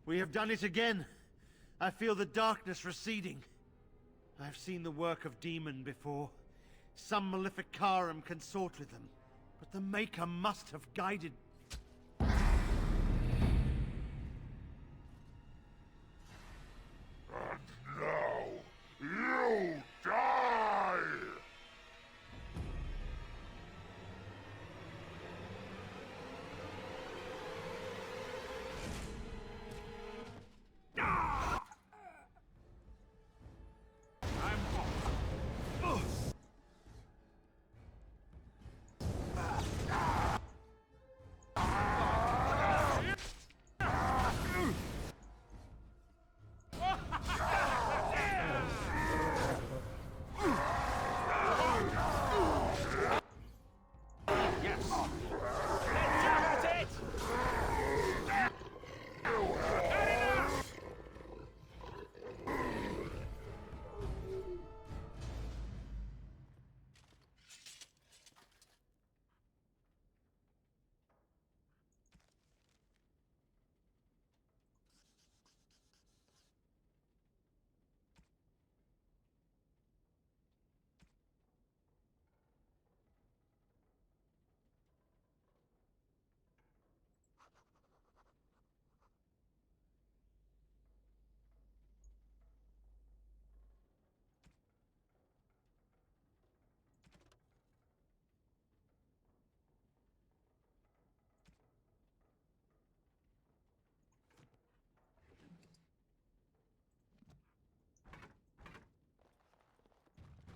B: We have done it again. I feel the darkness receding. I've seen the work of demon before. Some Maleficarum consort with them. But the Maker must have guided...
M: And now, you die!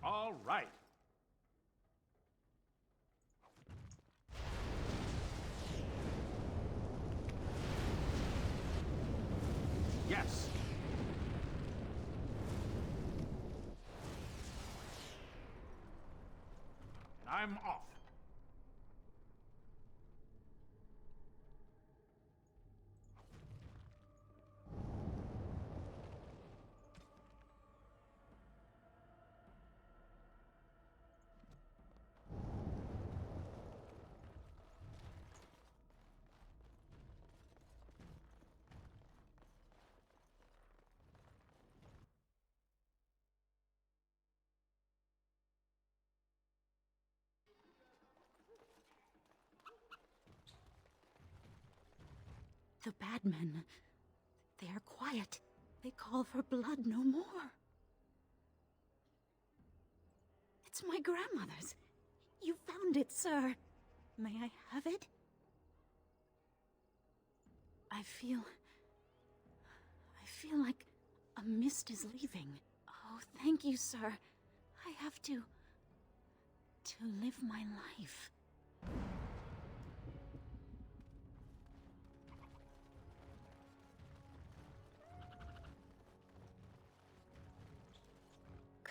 I: All right.
J: I'm off.
L: The bad men, they are quiet. They call for blood no more. It's my grandmother's. You found it, sir. May I have it? I feel like a mist is leaving. Oh, thank you, sir. I have to live my life.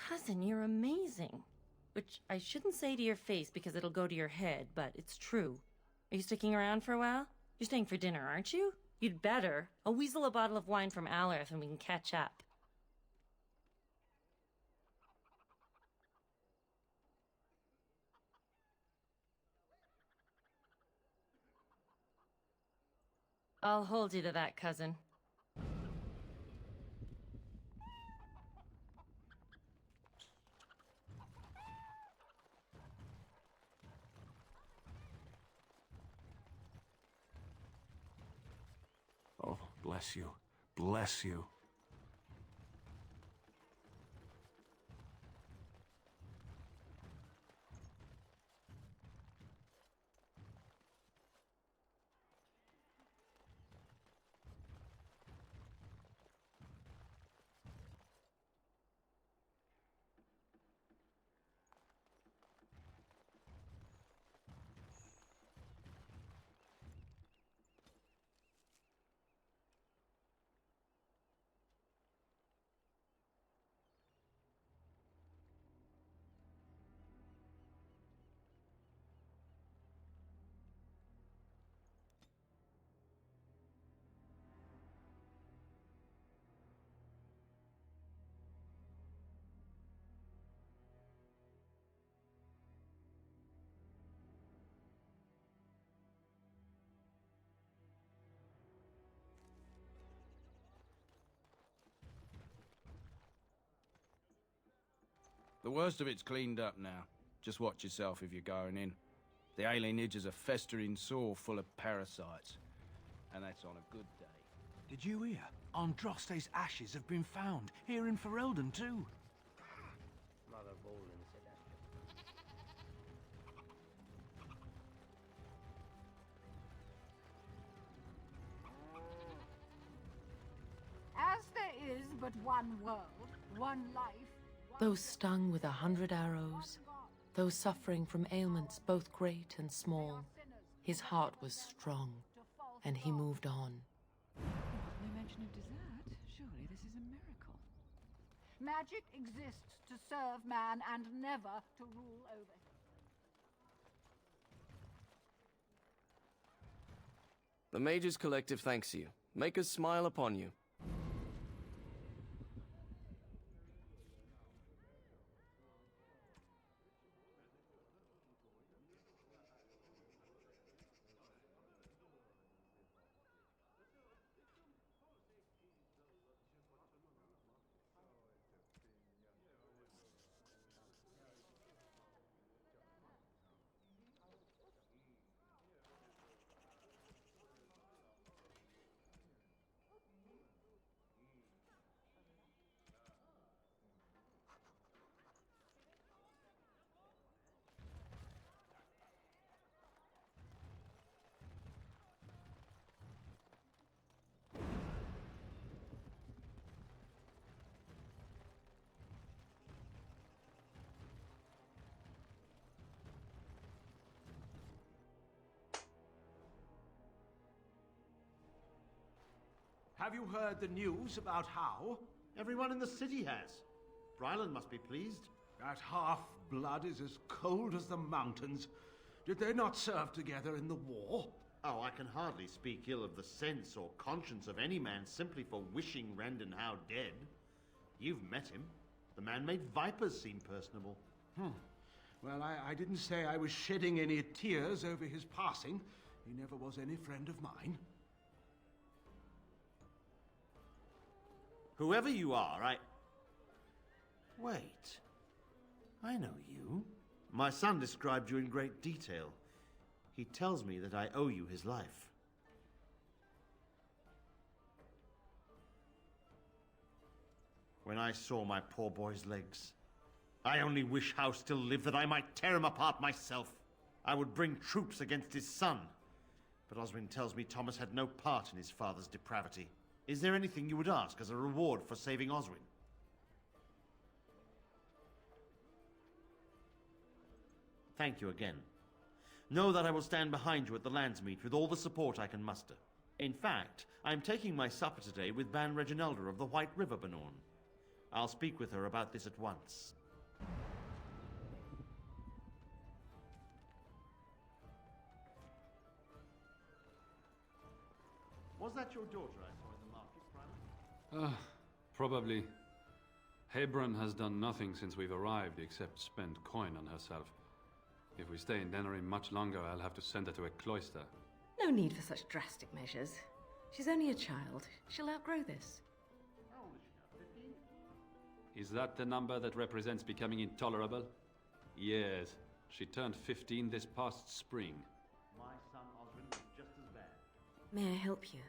O: Cousin, you're amazing. Which I shouldn't say to your face because it'll go to your head, but it's true. Are you sticking around for a while? You're staying for dinner, aren't you? You'd better. I'll weasel a bottle of wine from Alarith and we can catch up. I'll hold you to that, cousin.
J: Oh, bless you. Bless you.
P: The worst of it's cleaned up now. Just watch yourself if you're going in. The alienage is a festering sore full of parasites. And that's on a good day.
J: Did you hear? Andraste's ashes have been found, here in Ferelden too.
W: Mother of all incident.
X: As there is but one world, one life,
N: Those stung with 100 arrows, those suffering from ailments both great and small, his heart was strong, and he moved on.
X: no mention of dessert. Surely this is a miracle. Magic exists to serve man and never to rule over him.
Y: The Mages Collective thanks you. Make us smile upon you.
E: Have you heard the news about how?
B: Everyone in the city has. Brylan must be pleased.
E: That blood is as cold as the mountains. Did they not serve together in the war?
B: Oh, I can hardly speak ill of the sense or conscience of any man simply for wishing Rendon Howe dead. You've met him. The man made vipers seem personable.
E: Well, I didn't say I was shedding any tears over his passing. He never was any friend of mine.
B: Whoever you are, Wait. I know you. My son described you in great detail. He tells me that I owe you his life. When I saw my poor boy's legs, I only wish Howe still lived that I might tear him apart myself. I would bring troops against his son. But Oswin tells me Thomas had no part in his father's depravity. Is there anything you would ask as a reward for saving Oswin? Thank you again. Know that I will stand behind you at the Landsmeet with all the support I can muster. In fact, I am taking my supper today with Ban Reginalda of the White River Benorn. I'll speak with her about this at once. Was that your daughter I saw in the market, Private?
A: Probably. Hebron has done nothing since we've arrived except spend coin on herself. If we stay in Denerim much longer, I'll have to send her to a cloister.
C: No need for such drastic measures. She's only a child. She'll outgrow this.
B: How old is she now? 15?
A: Is that the number that represents becoming intolerable? Yes. She turned 15 this past spring.
B: My son Oswin was just as bad.
C: May I help you?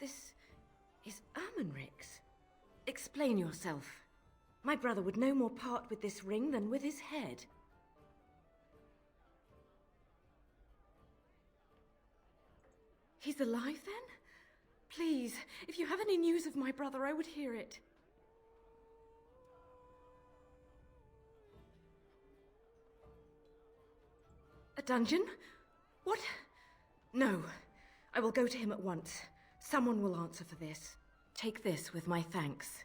C: This is Ermenric's. Explain yourself. My brother would no more part with this ring than with his head. He's alive, then? Please, if you have any news of my brother, I would hear it. A dungeon? What? No. I will go to him at once. Someone will answer for this. Take this with my thanks.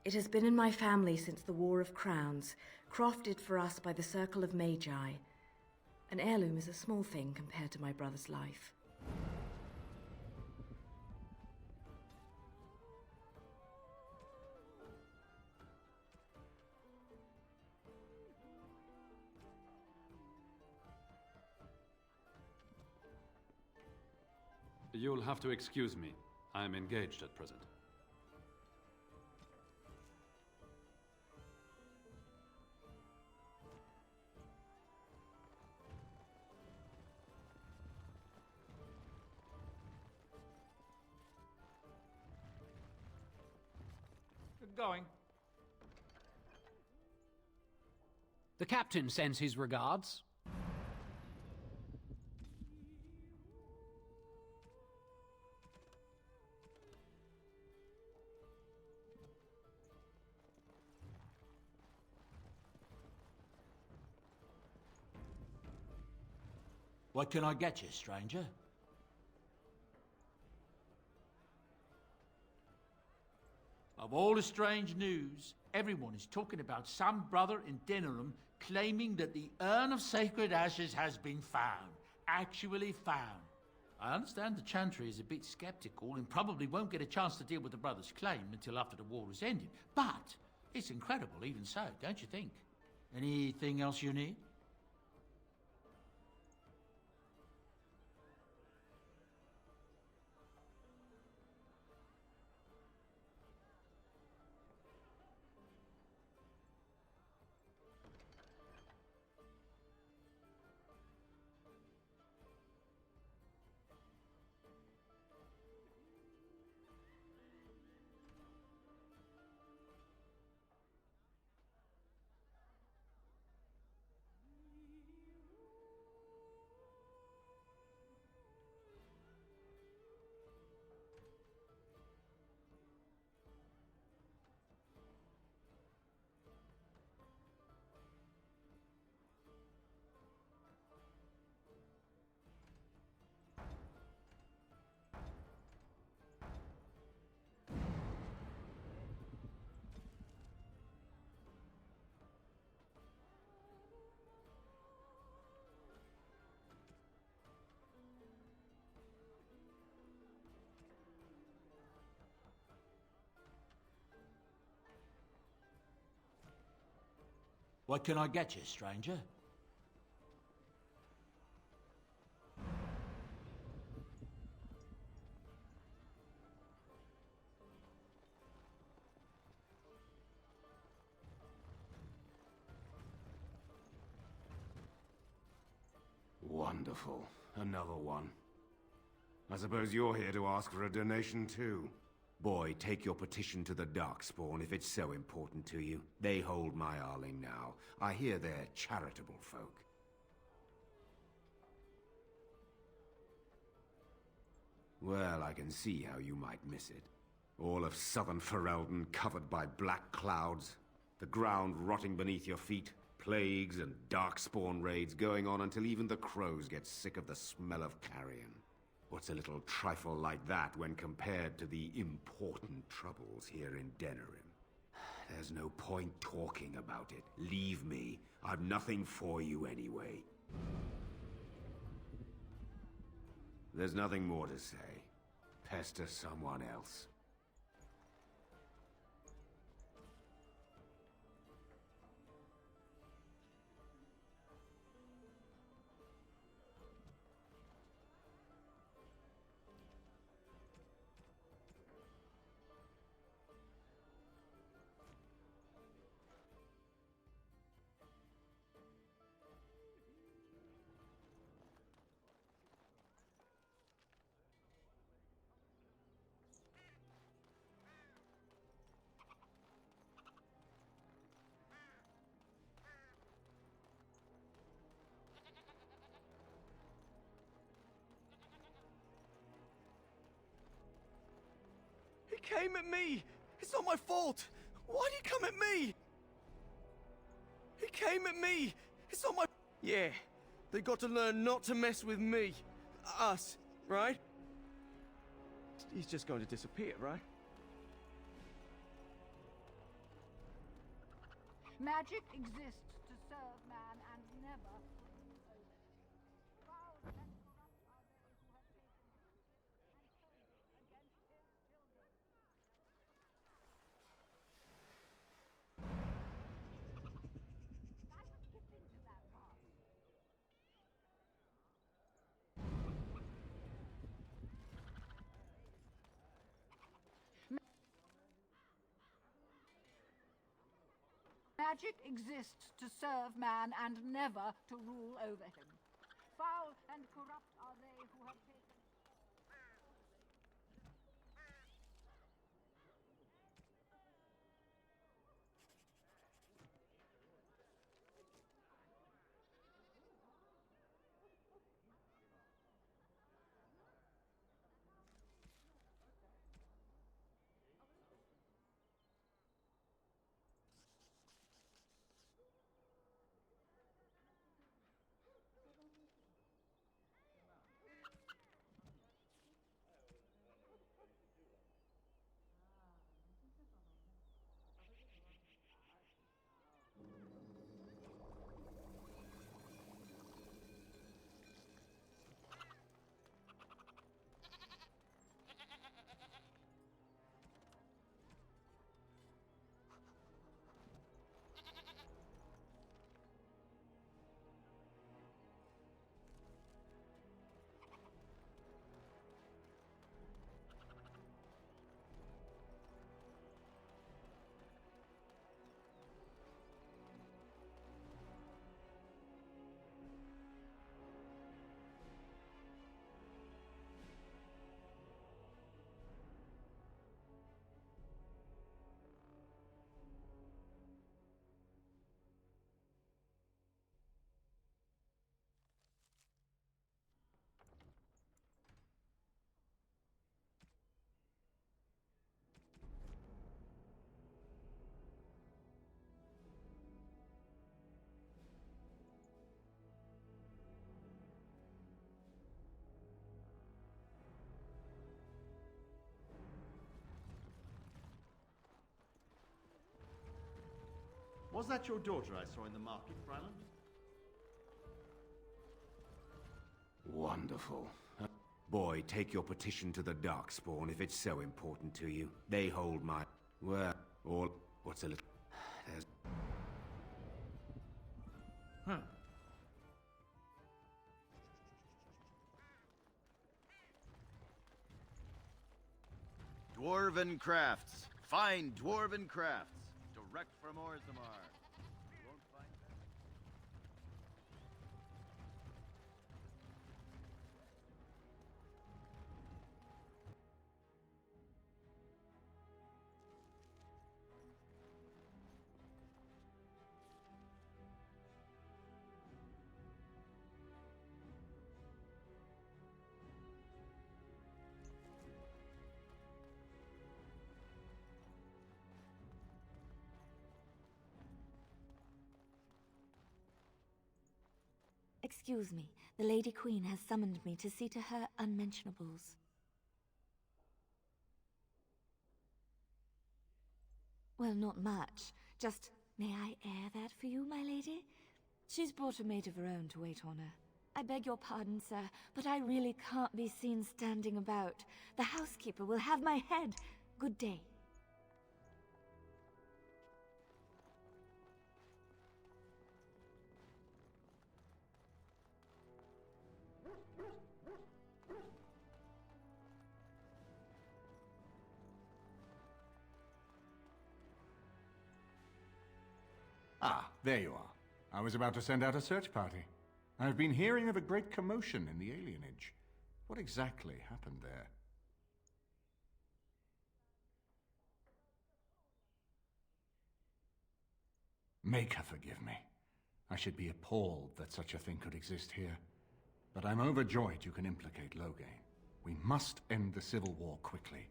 C: It has been in my family since the War of Crowns, crafted for us by the Circle of Magi. An heirloom is a small thing compared to my brother's life.
A: You'll have to excuse me. I am engaged at present.
I: Going.
H: The captain sends his regards.
Q: What can I get you, stranger? Of all the strange news, everyone is talking about some brother in Denerim claiming that the urn of sacred ashes has been found. Actually found. I understand the Chantry is a bit skeptical and probably won't get a chance to deal with the brother's claim until after the war is ended. But it's incredible even so, don't you think? Anything else you need? What can I get you, stranger?
F: Wonderful. Another one. I suppose you're here to ask for a donation too. Boy, take your petition to the Darkspawn if it's so important to you. They hold my Arling now. I hear they're charitable folk. Well, I can see how you might miss it. All of southern Ferelden covered by black clouds, the ground rotting beneath your feet, plagues and Darkspawn raids going on until even the crows get sick of the smell of carrion. What's a little trifle like that when compared to the important troubles here in Denerim? There's no point talking about it. Leave me. I've nothing for you anyway. There's nothing more to say. Pester someone else.
K: He came at me! It's not my fault! Why'd he come at me? He came at me! It's not my... Yeah, they got to learn not to mess with me. Us, right? He's just going to disappear, right?
X: Magic exists to serve man and never to rule over him. Foul and corrupt are they who have taken his gift and turned it against his children. I was kicked into that part. Magic exists to serve man and never to rule over him. Foul and corrupt are they who have taken...
B: Was that your daughter I saw in the market, Ryland?
F: Wonderful. Boy, take your petition to the Darkspawn if it's so important to you. They hold my... Well, all... What's a little... There's...
D: Dwarven crafts. Fine dwarven crafts. Direct from Orzammar. You won't find them.
G: Excuse me, the Lady Queen has summoned me to see to her unmentionables. Well, not much. Just, may I air that for you, my lady? She's brought a maid of her own to wait on her. I beg your pardon, sir, but I really can't be seen standing about. The housekeeper will have my head. Good day.
S: Ah, there you are. I was about to send out a search party. I've been hearing of a great commotion in the alienage. What exactly happened there? Make her forgive me. I should be appalled that such a thing could exist here. But I'm overjoyed you can implicate Loghain. We must end the civil war quickly.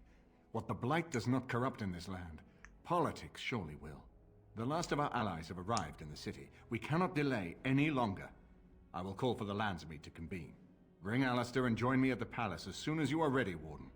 S: What the Blight does not corrupt in this land, politics surely will. The last of our allies have arrived in the city. We cannot delay any longer. I will call for the Landsmeet to convene. Bring Alistair and join me at the palace as soon as you are ready, Warden.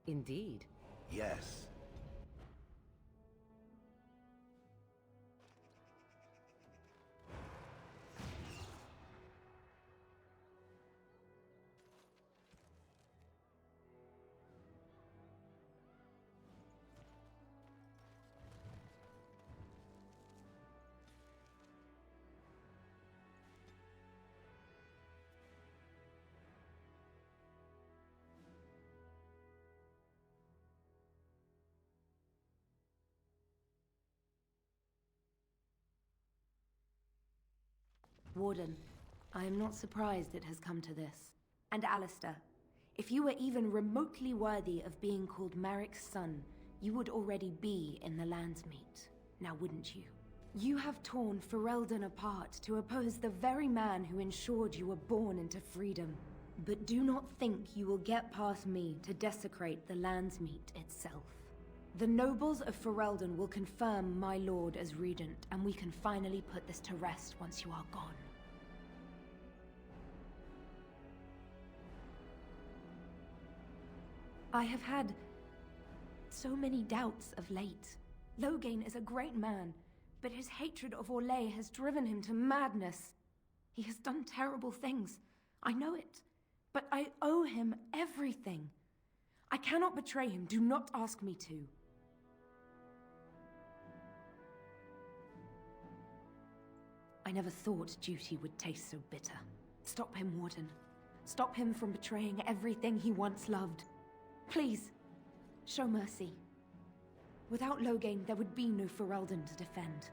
N: Indeed.
R: Yes.
C: Warden, I am not surprised it has come to this. And Alistair, if you were even remotely worthy of being called Marik's son, you would already be in the Landsmeet, now wouldn't you? You have torn Ferelden apart to oppose the very man who ensured you were born into freedom. But do not think you will get past me to desecrate the Landsmeet itself. The nobles of Ferelden will confirm my lord as regent, and we can finally put this to rest once you are gone. I have had so many doubts of late. Loghain is a great man, but his hatred of Orlais has driven him to madness. He has done terrible things. I know it. But I owe him everything. I cannot betray him. Do not ask me to. I never thought duty would taste so bitter. Stop him, Warden. Stop him from betraying everything he once loved. Please, show mercy. Without Loghain, there would be no Ferelden to defend.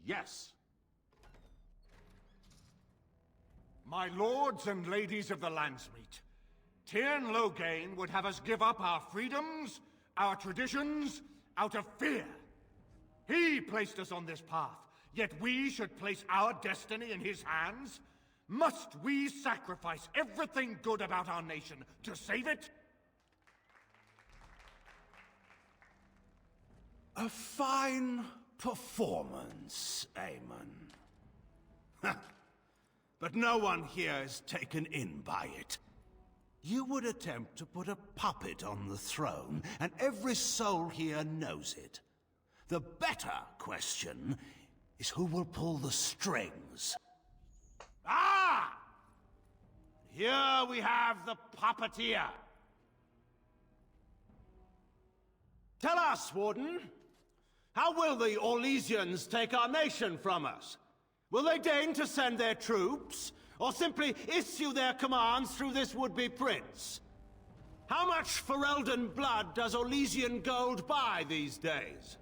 S: Yes. My lords and ladies of the Landsmeet, Tyrn Loghain would have us give up our freedoms, our traditions, out of fear. He placed us on this path, yet we should place our destiny in his hands? Must we sacrifice everything good about our nation to save it?
R: A fine performance, Aemon. But no one here is taken in by it. You would attempt to put a puppet on the throne, and every soul here knows it. The better question is who will pull the strings. Ah! Here we have the puppeteer. Tell us, Warden, how will the Orlesians take our nation from us? Will they deign to send their troops, or simply issue their commands through this would-be prince? How much Ferelden blood does Orlesian gold buy these days?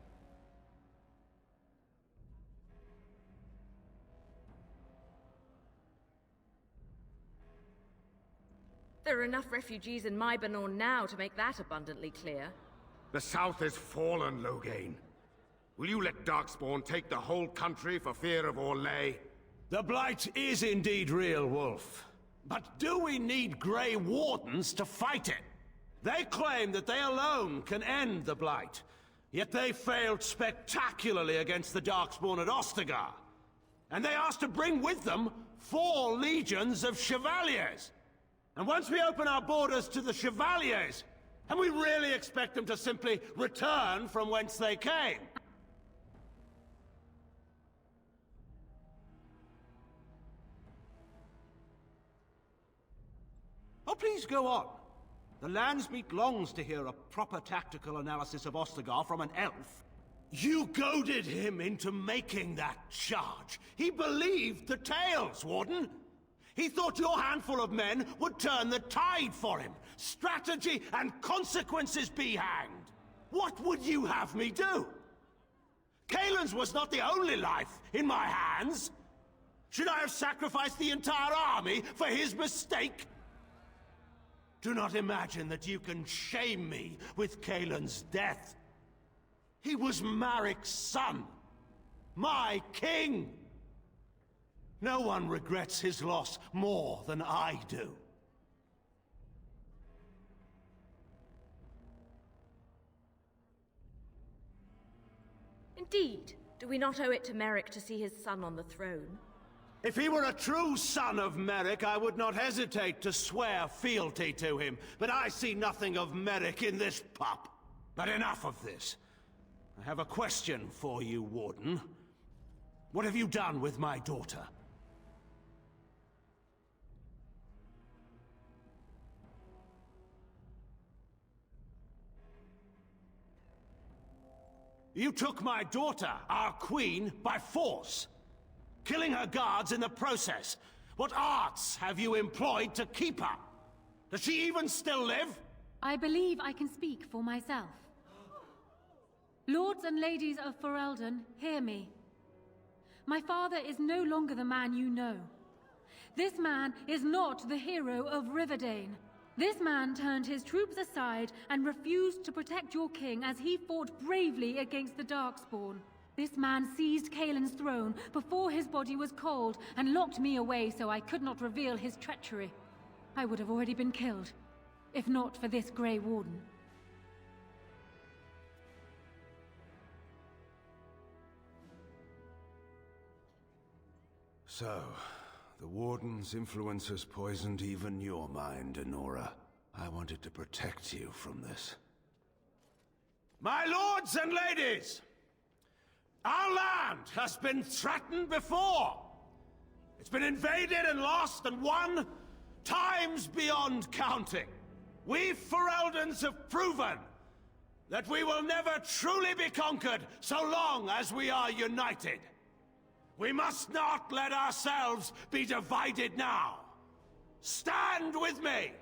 C: There are enough refugees in Mybanor now to make that abundantly clear.
F: The South is fallen, Loghain. Will you let Darkspawn take the whole country for fear of Orlais?
R: The Blight is indeed real, Wolf. But do we need Grey Wardens to fight it? They claim that they alone can end the Blight, yet they failed spectacularly against the Darkspawn at Ostagar. And they asked to bring with them 4 legions of Chevaliers. And once we open our borders to the Chevaliers, and we really expect them to simply return from whence they came?
E: Oh, please go on. The Landsmeet longs to hear a proper tactical analysis of Ostagar from an elf.
R: You goaded him into making that charge. He believed the tales, Warden. He thought your handful of men would turn the tide for him. Strategy and consequences be hanged. What would you have me do? Kaelin's was not the only life in my hands. Should I have sacrificed the entire army for his mistake? Do not imagine that you can shame me with Kaelin's death. He was Marik's son. My king. No one regrets his loss more than I do.
C: Indeed. Do we not owe it to Merrick to see his son on the throne?
R: If he were a true son of Merrick, I would not hesitate to swear fealty to him. But I see nothing of Merrick in this pup. But enough of this. I have a question for you, Warden. What have you done with my daughter? You took my daughter, our queen, by force, killing her guards in the process. What arts have you employed to keep her? Does she even still live?
L: I believe I can speak for myself. Lords and ladies of Ferelden, hear me. My father is no longer the man you know. This man is not the hero of Riverdane. This man turned his troops aside and refused to protect your king as he fought bravely against the Darkspawn. This man seized Kaelin's throne before his body was cold and locked me away so I could not reveal his treachery. I would have already been killed, if not for this Grey Warden.
R: So, the Warden's influence has poisoned even your mind, Enora. I wanted to protect you from this. My lords and ladies! Our land has been threatened before! It's been invaded and lost and won times beyond counting. We Fereldans have proven that we will never truly be conquered so long as we are united. We must not let ourselves be divided now. Stand with me,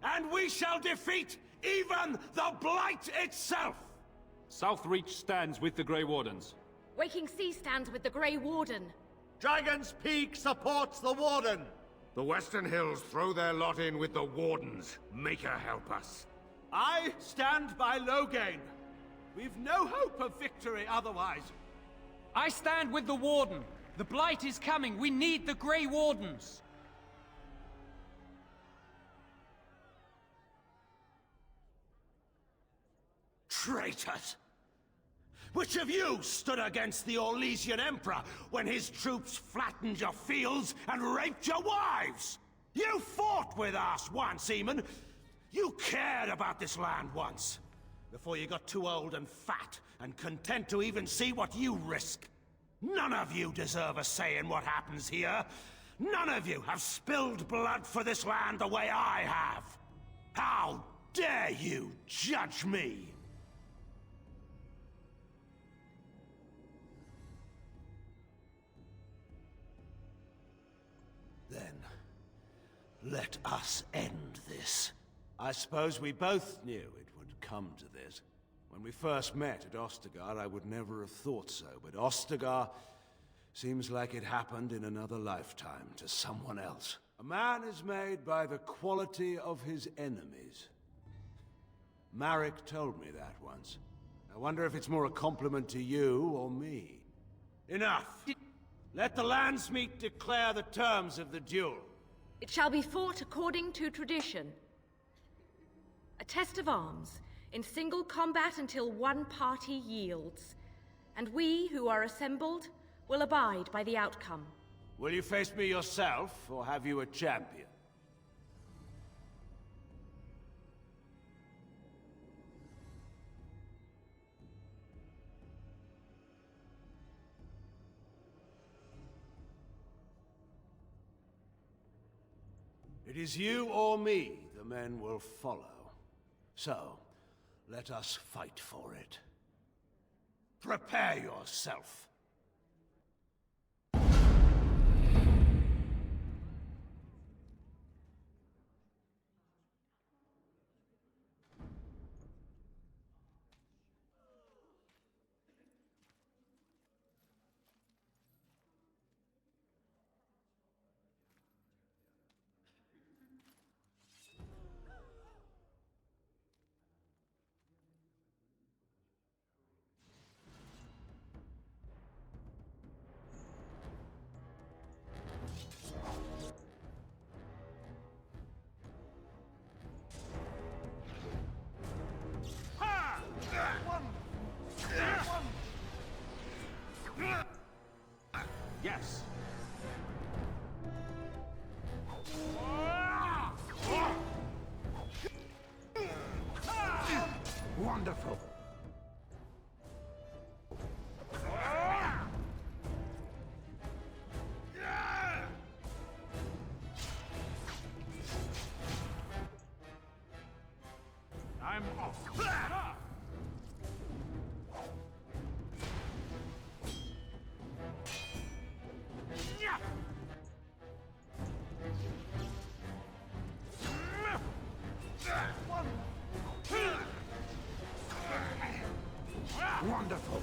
R: and we shall defeat even the Blight itself!
A: Southreach stands with the Grey Wardens.
C: Waking Sea stands with the Grey Warden.
R: Dragon's Peak supports the Warden!
F: The Western Hills throw their lot in with the Wardens. Make her help us.
R: I stand by Loghain. We've no hope of victory otherwise.
I: I stand with the Warden. The Blight is coming. We need the Grey Wardens.
R: Traitors! Which of you stood against the Orlesian Emperor when his troops flattened your fields and raped your wives? You fought with us once, Eamon. You cared about this land once. Before you got too old and fat and content to even see what you risk. None of you deserve a say in what happens here. None of you have spilled blood for this land the way I have. How dare you judge me? Then, let us end this. I suppose we both knew it would come to this. When we first met at Ostagar, I would never have thought so, but Ostagar seems like it happened in another lifetime to someone else. A man is made by the quality of his enemies. Marek told me that once. I wonder if it's more a compliment to you or me. Enough! Let the Landsmeet declare the terms of the duel.
C: It shall be fought according to tradition. A test of arms, in single combat until one party yields. And we, who are assembled, will abide by the outcome.
R: Will you face me yourself, or have you a champion? It is you or me the men will follow. So, let us fight for it. Prepare yourself.
J: Yes.
R: Wonderful.
J: I'm off.
R: Wonderful.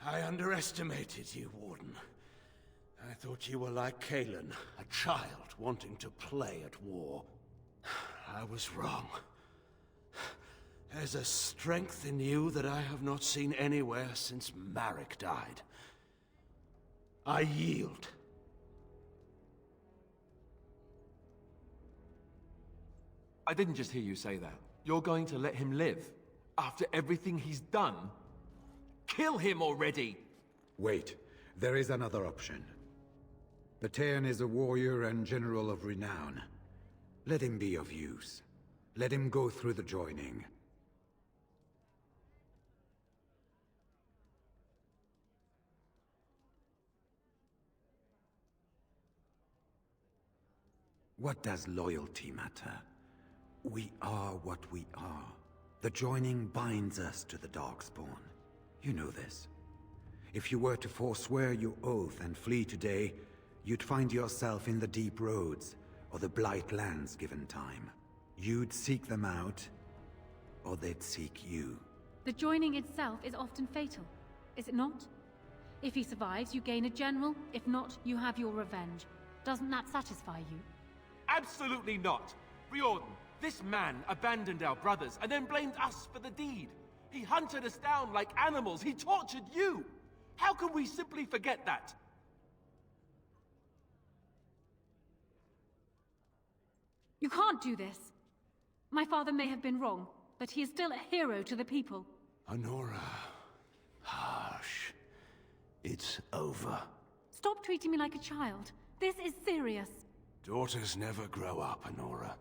R: I underestimated you, Warden. I thought you were like Kalen, a child wanting to play at war. I was wrong. There's a strength in you that I have not seen anywhere since Marek died. I yield.
M: I didn't just hear you say that. You're going to let him live? After everything he's done? Kill him already!
O: Wait, there is another option. Batean is a warrior and general of renown. Let him be of use. Let him go through the joining. What does loyalty matter? We are what we are. The joining binds us to the Darkspawn. You know this. If you were to forswear your oath and flee today, you'd find yourself in the Deep Roads, or the Blight Lands given time. You'd seek them out, or they'd seek you.
L: The joining itself is often fatal. is it not? If he survives, you gain a general. If not, you have your revenge. Doesn't that satisfy you?
M: Absolutely not! Riordan, this man abandoned our brothers and then blamed us for the deed. He hunted us down like animals. He tortured you! How can we simply forget that?
L: You can't do this. My father may have been wrong, but he is still a hero to the people.
R: Honora. Hush. It's over.
L: Stop treating me like a child. This is serious.
R: Daughters never grow up, Honora.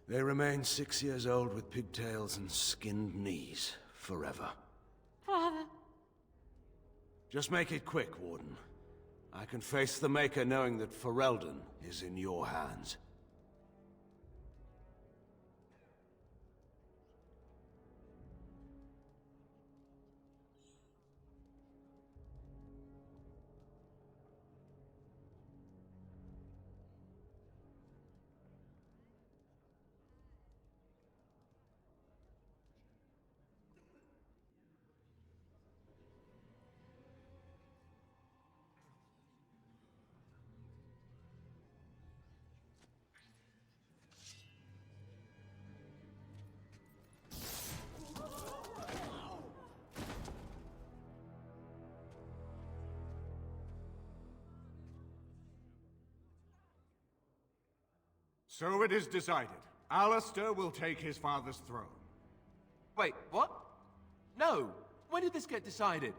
R: They remain 6 years old with pigtails and skinned knees forever.
L: Father.
R: Just make it quick, Warden. I can face the Maker knowing that Ferelden is in your hands.
S: So it is decided. Alistair will take his father's throne.
M: Wait, what? No! When did this get decided?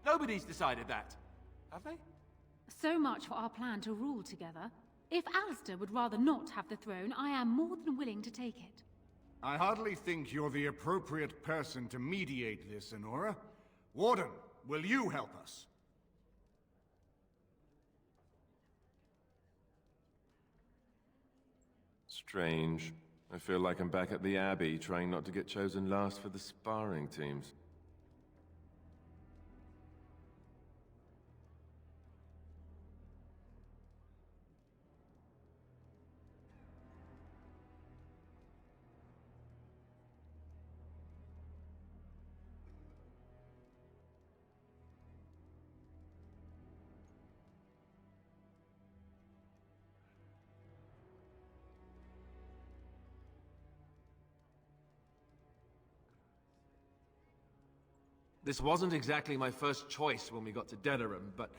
M: Nobody's decided that. Have they?
L: So much for our plan to rule together. If Alistair would rather not have the throne, I am more than willing to take it.
S: I hardly think you're the appropriate person to mediate this, Honora. Warden, will you help us?
P: Strange. I feel like I'm back at the Abbey, trying not to get chosen last for the sparring teams.
M: This wasn't exactly my first choice when we got to Denerim, but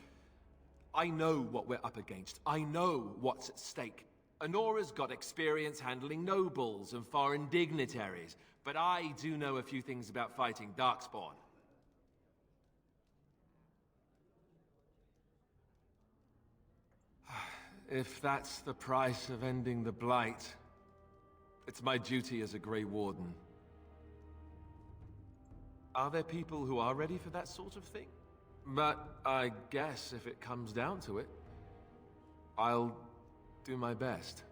M: I know what we're up against. I know what's at stake. Honora's got experience handling nobles and foreign dignitaries, but I do know a few things about fighting Darkspawn. If that's the price of ending the Blight, it's my duty as a Grey Warden. Are there people who are ready for that sort of thing? But I guess if it comes down to it, I'll do my best.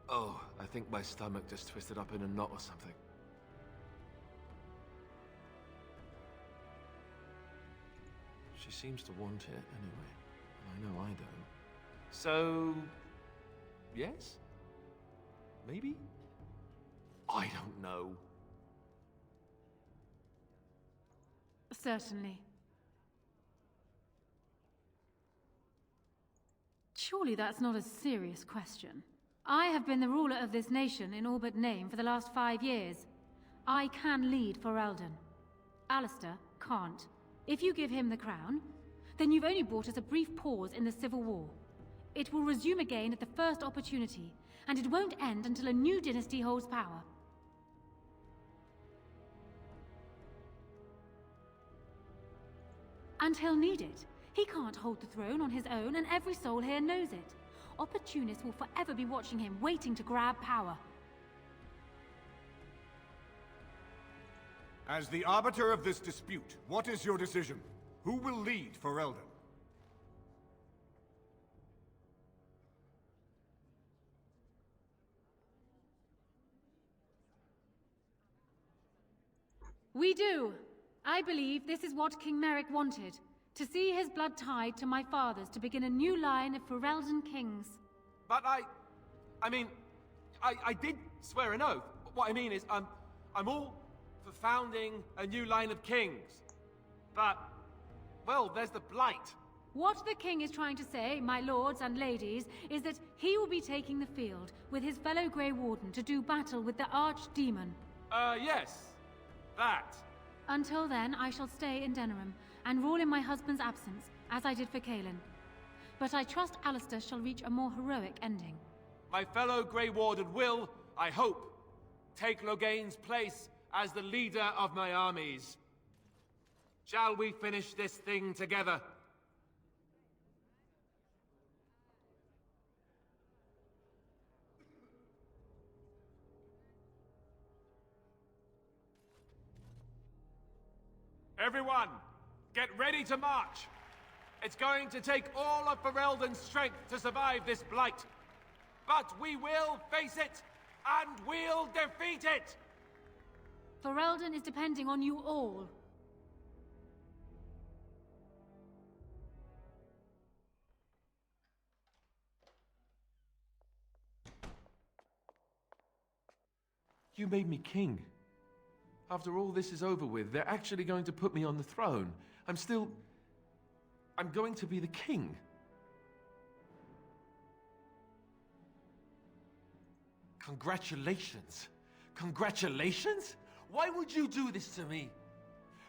M: Oh, I think my stomach just twisted up in a knot or something. She seems to want it anyway, and I know I don't. So, yes? Maybe? I don't know.
L: Certainly. Surely that's not a serious question. I have been the ruler of this nation in all but name for the last 5 years. I can lead Ferelden. Alistair can't. If you give him the crown, then you've only brought us a brief pause in the Civil War. It will resume again at the first opportunity, and it won't end until a new dynasty holds power. And he'll need it. He can't hold the throne on his own, and every soul here knows it. Opportunists will forever be watching him, waiting to grab power.
S: As the arbiter of this dispute, what is your decision? Who will lead Ferelden?
L: We do. I believe this is what King Merrick wanted. To see his blood tied to my father's to begin a new line of Ferelden kings.
M: But I mean, I did swear an oath. What I mean is, I'm all for founding a new line of kings. But, well, there's the Blight.
L: What the king is trying to say, my lords and ladies, is that he will be taking the field with his fellow Grey Warden to do battle with the Archdemon.
M: Yes. That.
L: Until then, I shall stay in Denerim and rule in my husband's absence, as I did for Kaelin. But I trust Alistair shall reach a more heroic ending.
M: My fellow Grey Warden will, I hope, take Loghain's place as the leader of my armies. Shall we finish this thing together? Everyone, get ready to march! It's going to take all of Ferelden's strength to survive this blight. But we will face it, and we'll defeat it!
L: Ferelden is depending on you all.
M: You made me king. After all this is over with, they're actually going to put me on the throne. I'm going to be the king. Congratulations. Congratulations? Why would you do this to me?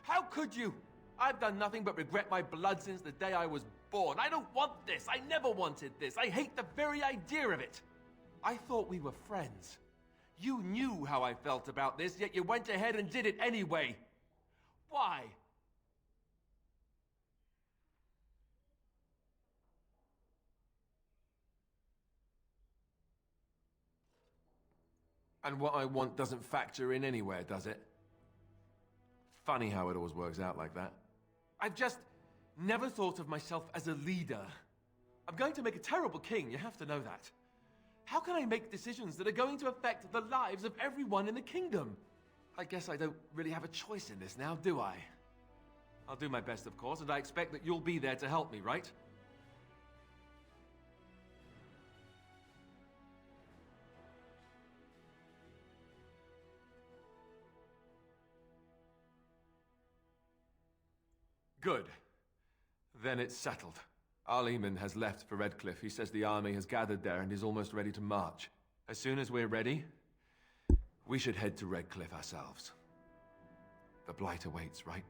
M: How could you? I've done nothing but regret my blood since the day I was born. I don't want this. I never wanted this. I hate the very idea of it. I thought we were friends. You knew how I felt about this, yet you went ahead and did it anyway. Why? And what I want doesn't factor in anywhere, does it? Funny how it always works out like that. I've just never thought of myself as a leader. I'm going to make a terrible king, you have to know that. How can I make decisions that are going to affect the lives of everyone in the kingdom? I guess I don't really have a choice in this now, do I? I'll do my best, of course, and I expect that you'll be there to help me, right? Good. Then it's settled. Arleman has left for Redcliffe. He says the army has gathered there and is almost ready to march. As soon as we're ready, we should head to Redcliffe ourselves. The Blight awaits, right?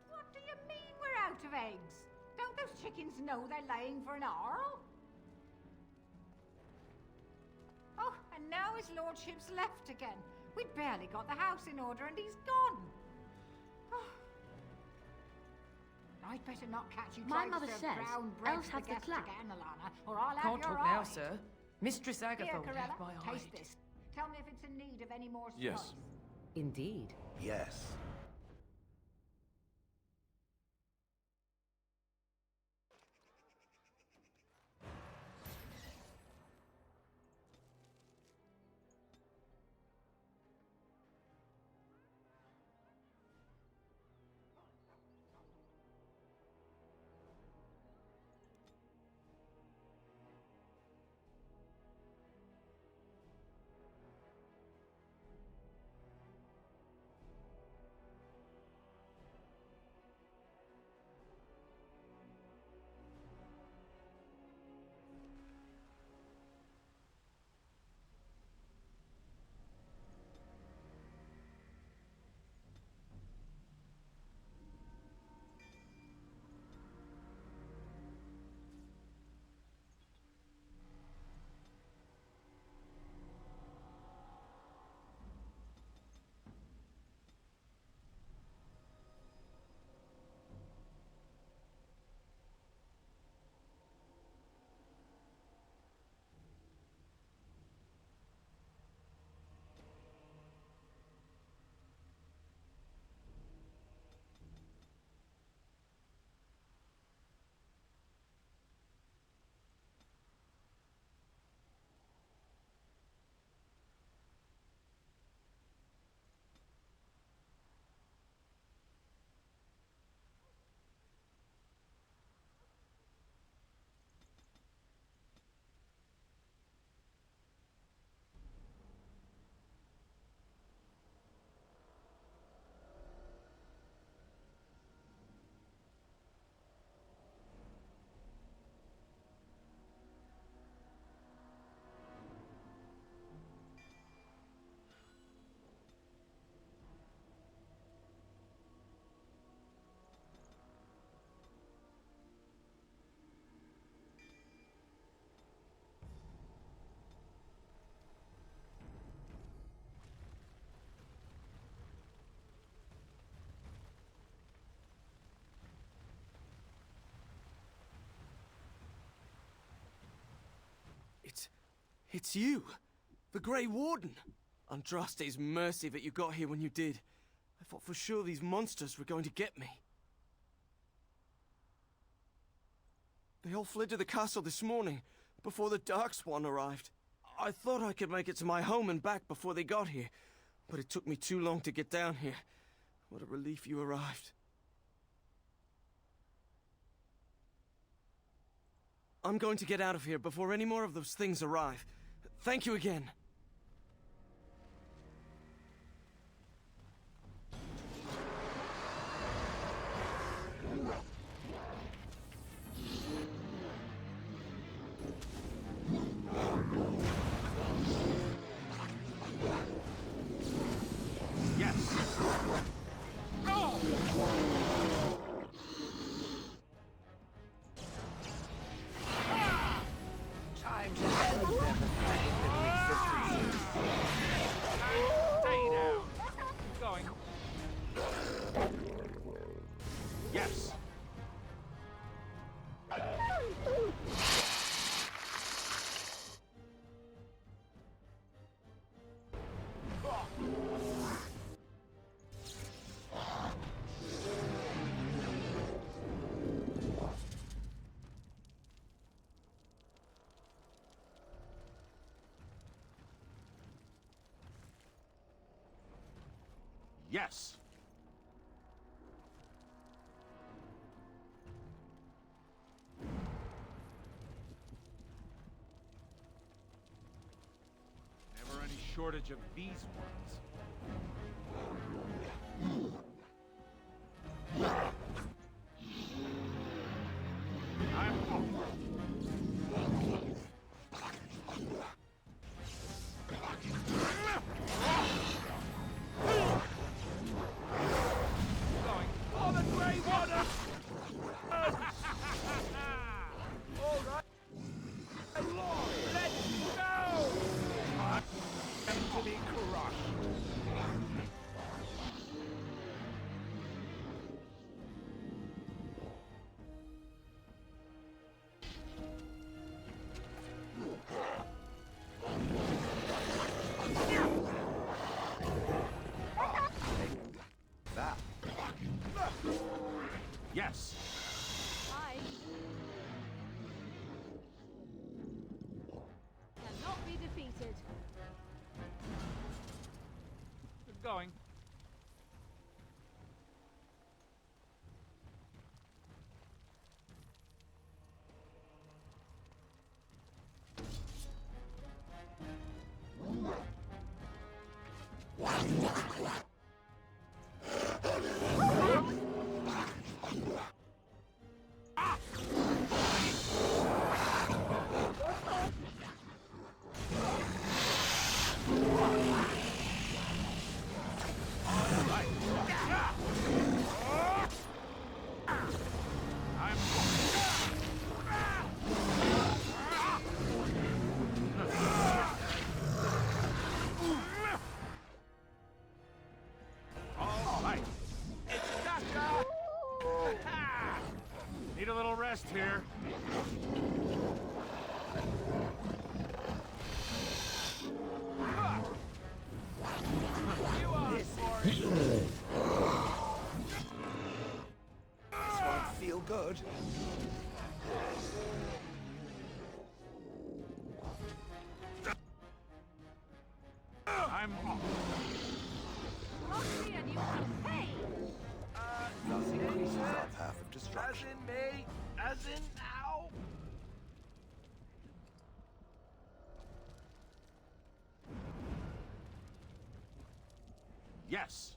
X: What do you mean we're out of eggs? Don't those chickens know they're laying for an Arl? Oh, and now his lordship's left again. We'd barely got the house in order and he's gone. Oh. I'd better not catch you
T: My
X: trying
T: mother
X: to serve
T: says
X: brown bread
T: elves
X: to
T: have
X: the
T: the
X: guests
T: clap.
X: again, Alana, or I'll have
U: Can't
X: your
U: talk now,
X: eye.
U: sir. Mistress Agatha
X: Here,
U: would have
X: Corella,
U: my eye.
X: taste this. Tell me if it's in need of any more spice.
M: Yes.
U: Indeed.
O: Yes.
K: It's you, the Grey Warden. Andraste's mercy that you got here when you did. I thought for sure these monsters were going to get me. They all fled to the castle this morning, before the Darkspawn arrived. I thought I could make it to my home and back before they got here, but it took me too long to get down here. What a relief you arrived. I'm going to get out of here before any more of those things arrive. Thank you again.
R: Time to end their pathetic little existences.
I: Stay down. Going.
R: Yes. Yes.
I: Never any shortage of these ones. I'm off. Going.
R: For the Grey Warden! All right. Lord, let's go! I'm to be crushed. That. Yes.
X: I cannot be defeated.
I: Going. Need a little rest here.
R: This won't feel good.
I: I'm off.
X: Lock me and you will pay!
R: Thus increases our path of destruction.
K: As in me, as in now.
R: Yes.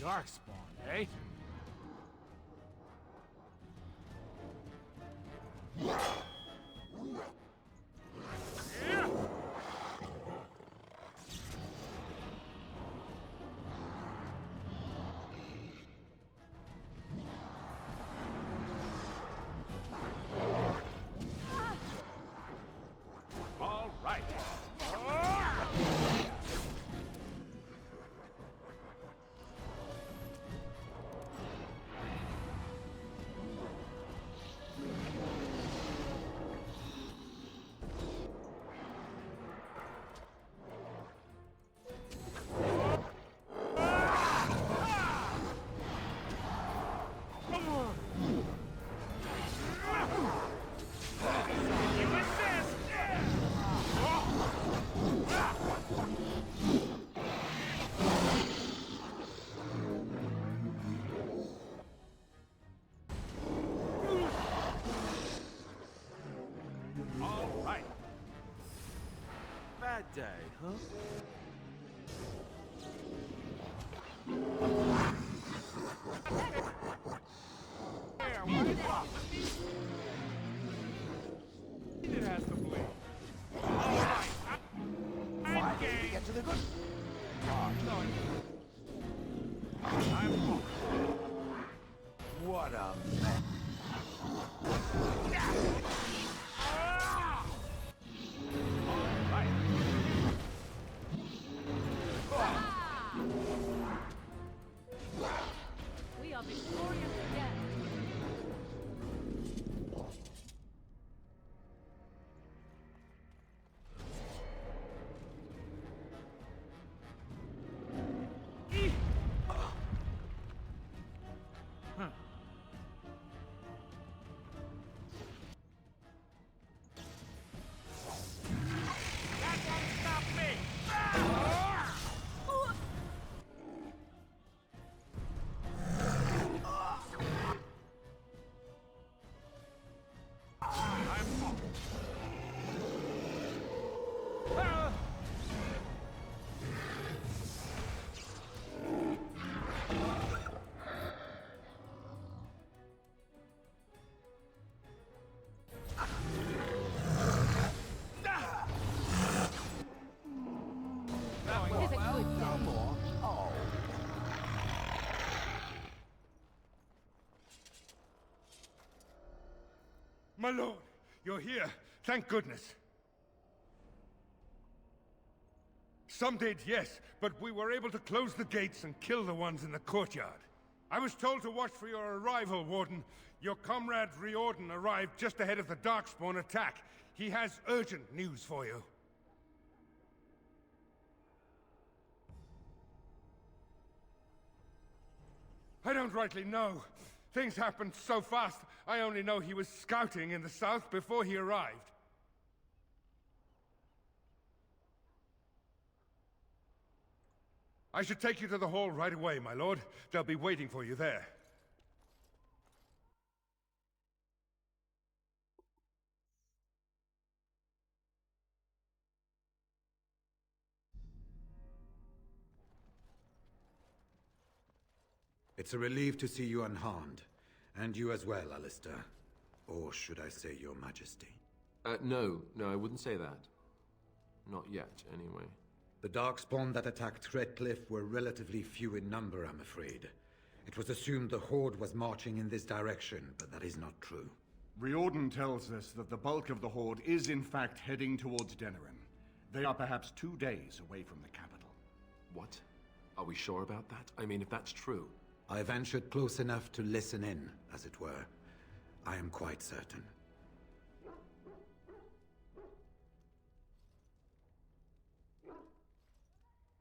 Q: Darkspawn, eh?
J: All right. All right.
B: Bad day, huh?
J: It has to bleed. All right. I'm game. Get to the good.
B: What a mess.
L: We are victorious again.
J: My lord, you're here. Thank goodness. Some did, yes, but we were able to close the gates and kill the ones in the courtyard. I was told to watch for your arrival, Warden. Your comrade Riordan arrived just ahead of the Darkspawn attack. He has urgent news for you. I don't rightly know. Things happened so fast, I only know he was scouting in the south before he arrived. I should take you to the hall right away, my lord. They'll be waiting for you there.
O: It's a relief to see you unharmed. And you as well, Alistair. Or should I say your majesty?
M: No, I wouldn't say that. Not yet, anyway.
O: The Darkspawn that attacked Redcliffe were relatively few in number, I'm afraid. It was assumed the Horde was marching in this direction, but that is not true.
S: Riordan tells us that the bulk of the Horde is in fact heading towards Denerim. They are perhaps 2 days away from the capital.
M: What? Are we sure about that? I mean, if that's true...
O: I ventured close enough to listen in, as it were. I am quite certain.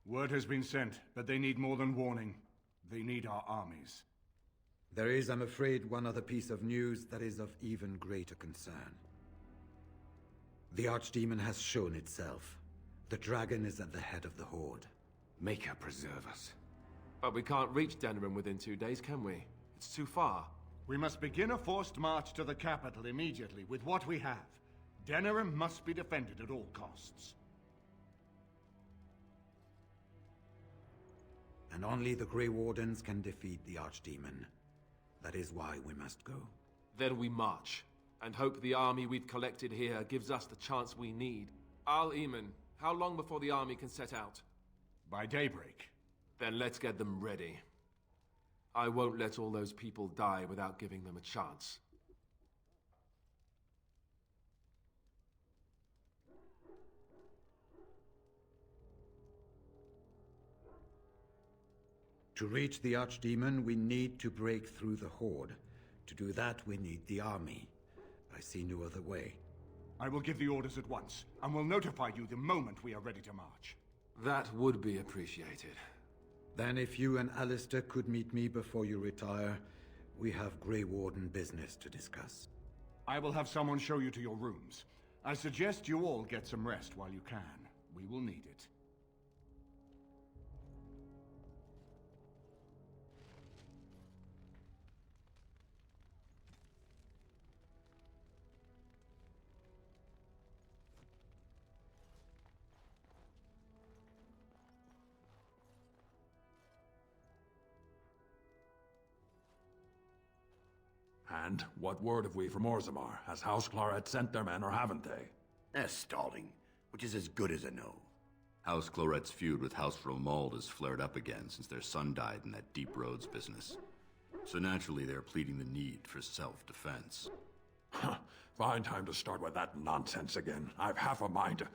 S: Word has been sent, but they need more than warning. They need our armies.
O: There is, I'm afraid, one other piece of news that is of even greater concern. The Archdemon has shown itself. The dragon is at the head of the Horde.
F: Make her preserve us.
M: But we can't reach Denerim within 2 days, can we? It's too far.
S: We must begin a forced march to the capital immediately with what we have. Denerim must be defended at all costs.
O: and only the Grey Wardens can defeat the Archdemon. That is why we must go.
M: Then we march, and hope the army we've collected here gives us the chance we need. Al-Eamon, how long before the army can set out?
S: By daybreak.
M: Then let's get them ready. I won't let all those people die without giving them a chance.
O: To reach the Archdemon, we need to break through the Horde. To do that, we need the army. I see no other way.
S: I will give the orders at once, and will notify you the moment we are ready to march.
M: That would be appreciated.
O: Then if you and Alistair could meet me before you retire, we have Grey Warden business to discuss.
S: I will have someone show you to your rooms. I suggest you all get some rest while you can. We will need it.
H: And what word have we from Orzammar? Has House Claret sent their men, or haven't they?
T: They're stalling, which is as good as a no. House Claret's feud with House Romuald has flared up again since their son died in that Deep Roads business. So naturally they're pleading the need for self-defense.
H: Fine time to start with that nonsense again. I've half a mind to...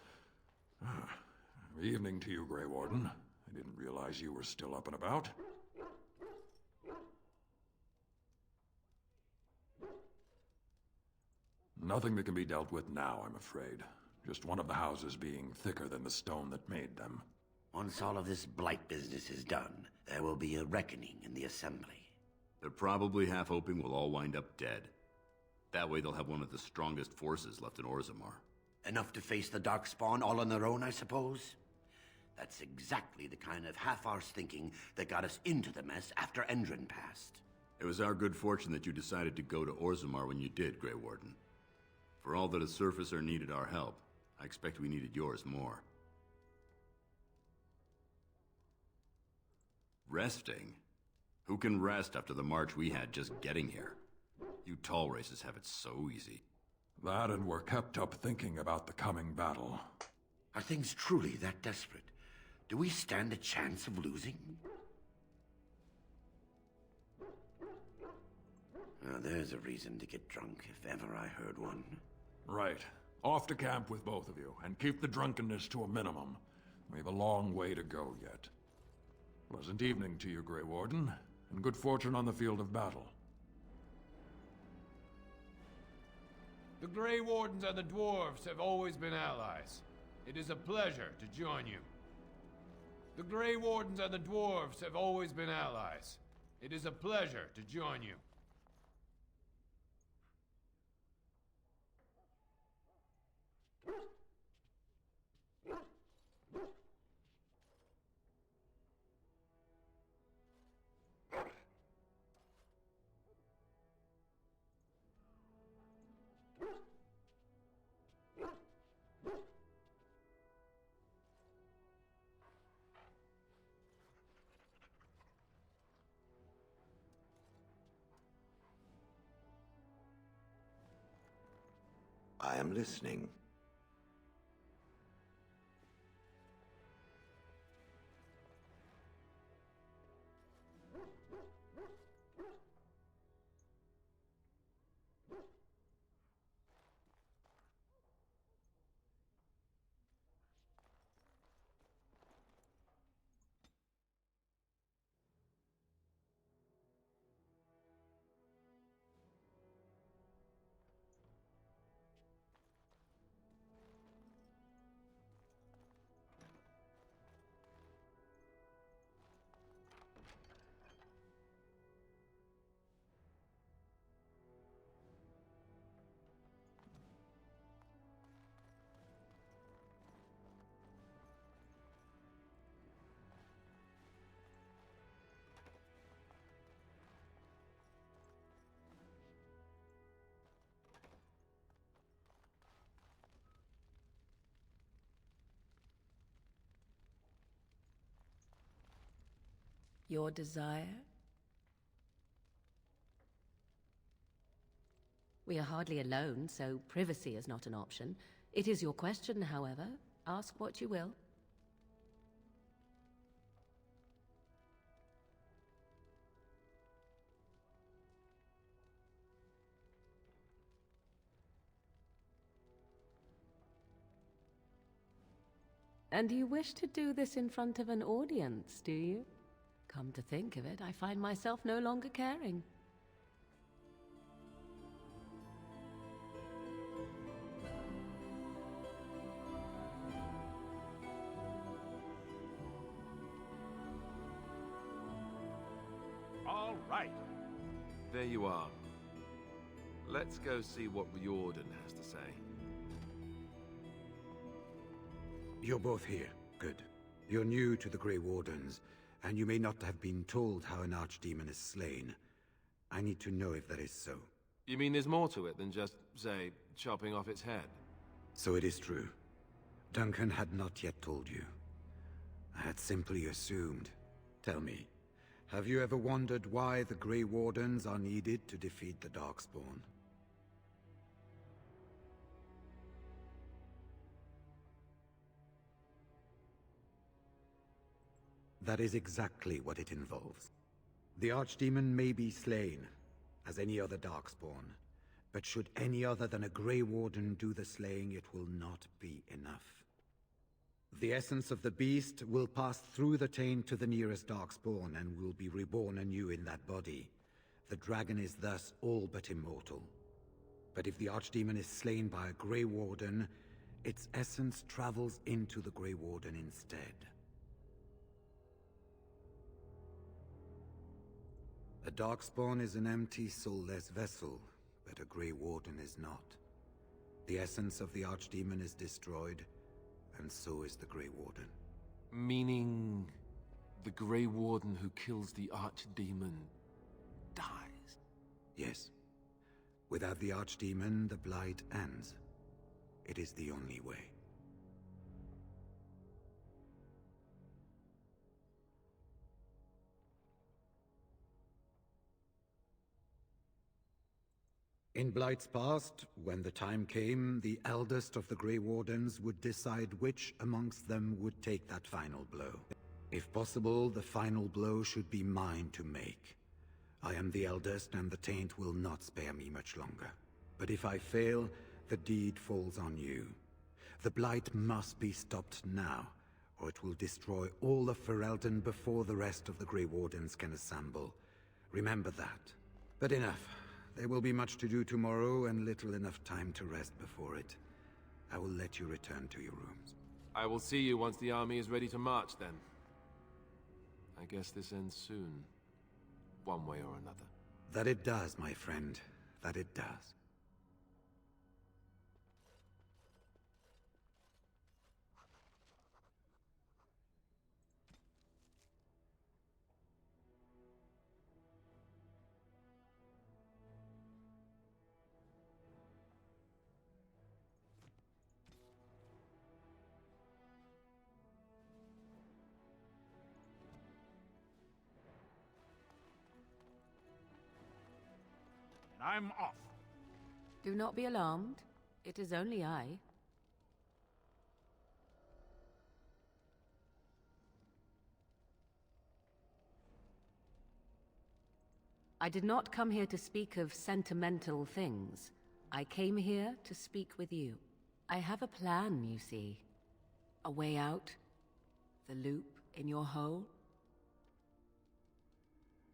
H: Evening to you, Grey Warden. I didn't realize you were still up and about. Nothing that can be dealt with now, I'm afraid. Just one of the houses being thicker than the stone that made them.
T: Once all of this blight business is done, there will be a reckoning in the Assembly. They're probably half hoping we'll all wind up dead. That way they'll have one of the strongest forces left in Orzammar. Enough to face the Darkspawn all on their own, I suppose? That's exactly the kind of half-arsed thinking that got us into the mess after Endron passed. It was our good fortune that you decided to go to Orzammar when you did, Grey Warden. For all that a surfacer needed our help, I expect we needed yours more. Resting? Who can rest after the march we had just getting here? You tall races have it so easy.
H: That, and we're kept up thinking about the coming battle.
T: Are things truly that desperate? Do we stand a chance of losing? Now, there's a reason to get drunk, if ever I heard one.
H: Right. Off to camp with both of you, and keep the drunkenness to a minimum. We have a long way to go yet. Pleasant evening to you, Grey Warden, and good fortune on the field of battle.
V: The Grey Wardens and the Dwarves have always been allies. It is a pleasure to join you. The Grey Wardens and the Dwarves have always been allies. It is a pleasure to join you.
W: I am listening.
D: your desire? We are hardly alone, so privacy is not an option. It is your question, however. Ask what you will. And you wish to do this in front of an audience, do you? Come to think of it, I find myself no longer caring.
H: All right.
P: There you are. Let's go see what Riordan has to say.
O: You're both here. Good. You're new to the Grey Wardens, and you may not have been told how an archdemon is slain. I need to know if that is so.
P: You mean there's more to it than just, say, chopping off its head?
O: So it is true. Duncan had not yet told you. I had simply assumed. Tell me, have you ever wondered why the Grey Wardens are needed to defeat the Darkspawn? That is exactly what it involves. The Archdemon may be slain, as any other Darkspawn, but should any other than a Grey Warden do the slaying, it will not be enough. The essence of the beast will pass through the taint to the nearest Darkspawn and will be reborn anew in that body. The dragon is thus all but immortal. But if the Archdemon is slain by a Grey Warden, its essence travels into the Grey Warden instead. A Darkspawn is an empty, soulless vessel, but a Grey Warden is not. The essence of the Archdemon is destroyed, and so is the Grey Warden.
P: Meaning the Grey Warden who kills the Archdemon dies?
O: Yes. Without the Archdemon, the Blight ends. It is the only way. In Blight's past, when the time came, the eldest of the Grey Wardens would decide which amongst them would take that final blow. If possible, the final blow should be mine to make. I am the eldest, and the taint will not spare me much longer. But if I fail, the deed falls on you. The Blight must be stopped now, or it will destroy all of Ferelden before the rest of the Grey Wardens can assemble. Remember that. But enough. There will be much to do tomorrow, and little enough time to rest before it. I will let you return to your rooms.
P: I will see you once the army is ready to march, then. I guess this ends soon. One way or another.
O: That it does, my friend. That it does.
Q: I'm off.
D: Do not be alarmed. It is only I. I did not come here to speak of sentimental things. I came here to speak with you. I have a plan, you see. A way out. The loop in your hole.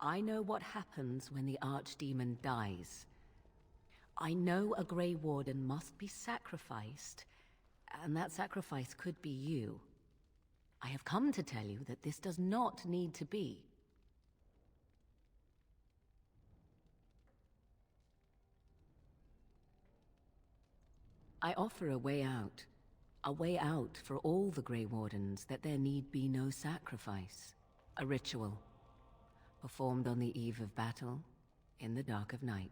D: I know what happens when the Archdemon dies. I know a Grey Warden must be sacrificed, and that sacrifice could be you. I have come to tell you that this does not need to be. I offer a way out. A way out for all the Grey Wardens, that there need be no sacrifice. A ritual. Performed on the eve of battle, in the dark of night.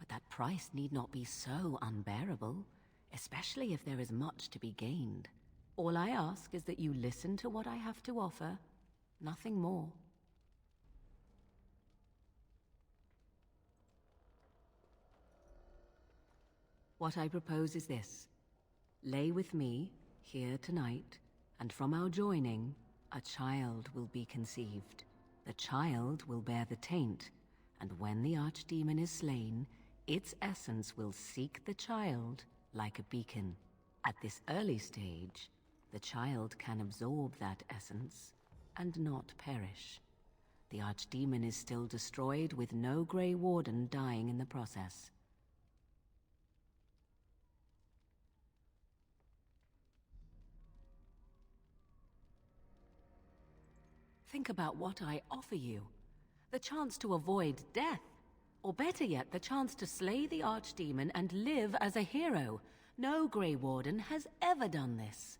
D: But that price need not be so unbearable, especially if there is much to be gained. All I ask is that you listen to what I have to offer, nothing more. What I propose is this. Lay with me, here tonight, and from our joining, a child will be conceived. The child will bear the taint, and when the archdemon is slain, its essence will seek the child like a beacon. At this early stage, the child can absorb that essence and not perish. The archdemon is still destroyed with no Grey Warden dying in the process. Think about what I offer you. The chance to avoid death. Or better yet, the chance to slay the archdemon and live as a hero. No Grey Warden has ever done this.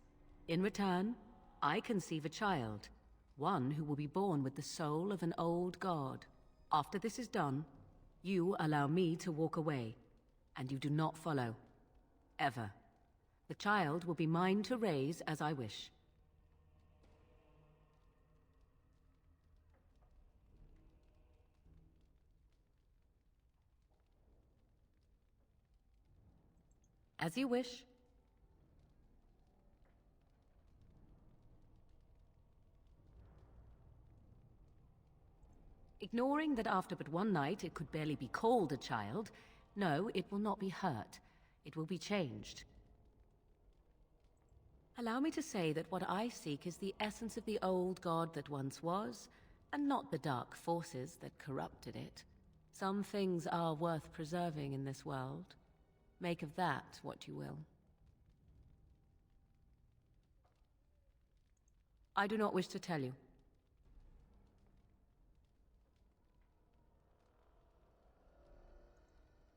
D: In return, I conceive a child. One who will be born with the soul of an old god. After this is done, you allow me to walk away. And you do not follow. Ever. The child will be mine to raise as I wish. As you wish. Ignoring that after but one night it could barely be called a child, no, it will not be hurt. It will be changed. Allow me to say that what I seek is the essence of the old god that once was, and not the dark forces that corrupted it. Some things are worth preserving in this world. Make of that what you will. I do not wish to tell you.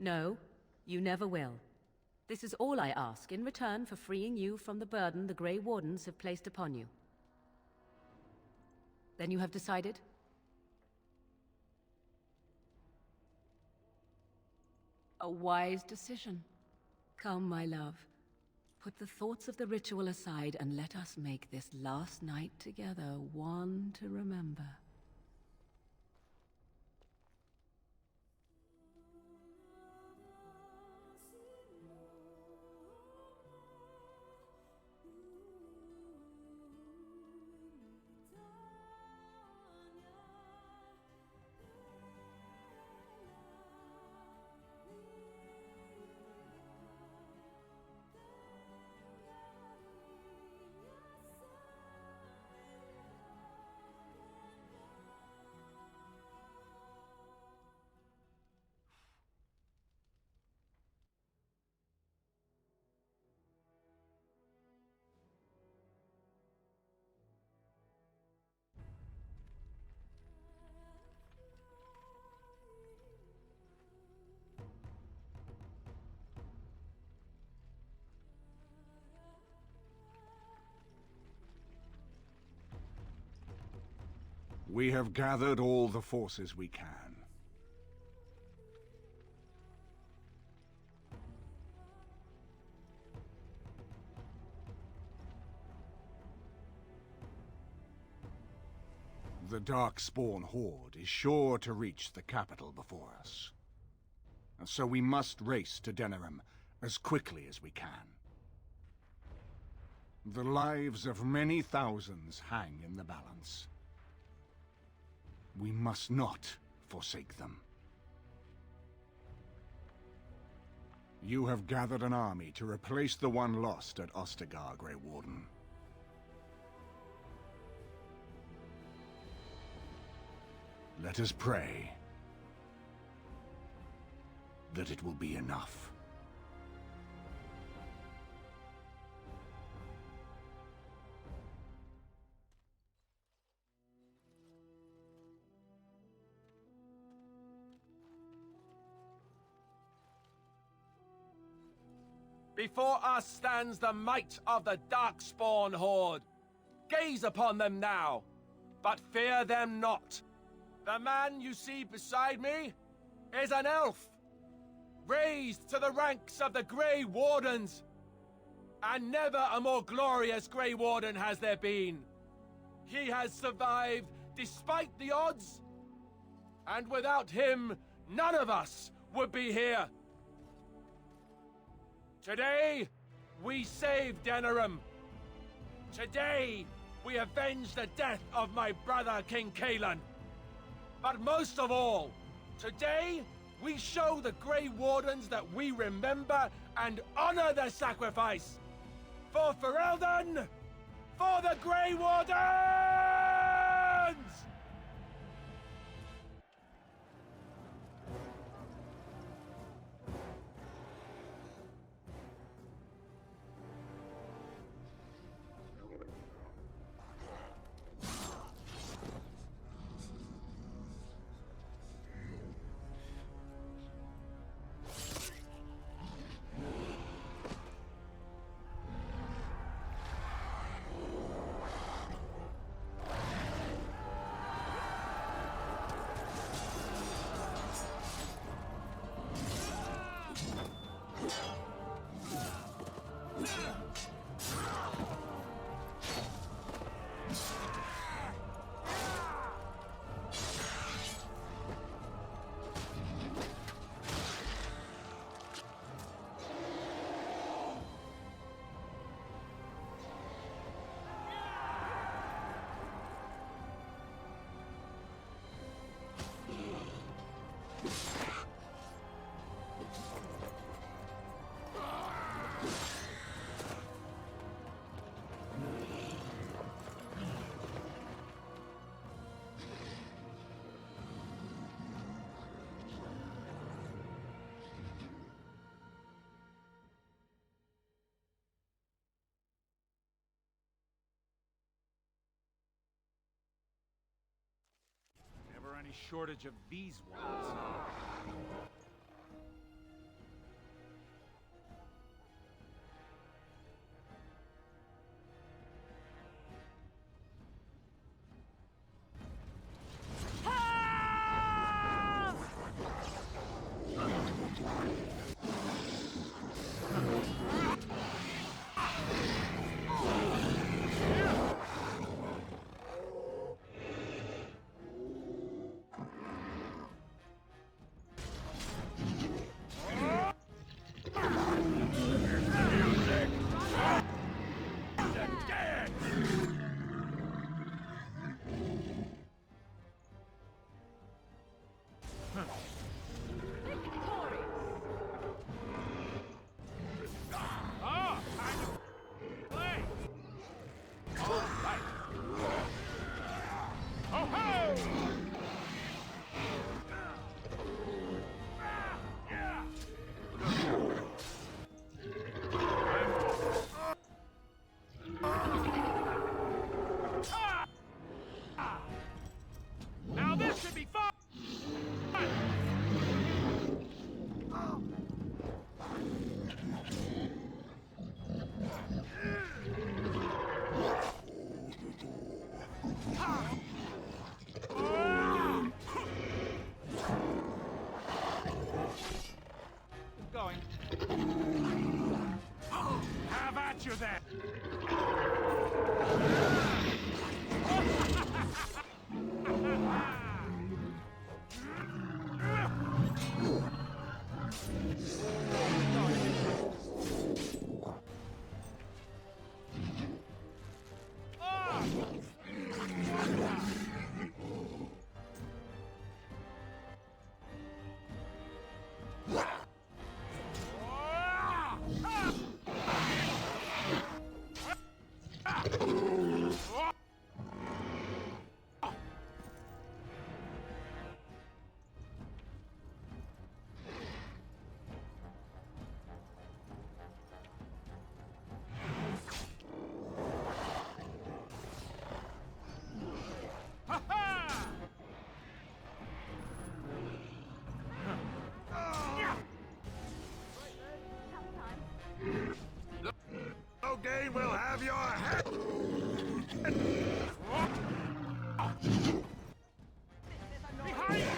D: No, you never will. This is all I ask in return for freeing you from the burden the Grey Wardens have placed upon you. Then you have decided? A wise decision. Come, my love. Put the thoughts of the ritual aside and let us make this last night together one to remember.
S: We have gathered all the forces we can. The Darkspawn Horde is sure to reach the capital before us. And so we must race to Denerim as quickly as we can. The lives of many thousands hang in the balance. We must not forsake them. You have gathered an army to replace the one lost at Ostagar, Grey Warden. Let us pray that it will be enough.
M: Before us stands the might of the Darkspawn Horde. Gaze upon them now, but fear them not. The man you see beside me is an elf. raised to the ranks of the Grey Wardens. And never a more glorious Grey Warden has there been. He has survived despite the odds. And without him, none of us would be here. Today, we saved Denerim. Today, we avenge the death of my brother, King Kaelan. But most of all, today, we show the Grey Wardens that we remember and honor their sacrifice. For Ferelden! For the Grey Wardens!
I: Any shortage of these ones.
M: Now this should be fun!
I: Going. Have at you then!
F: Logain will have your head!
M: Behind you!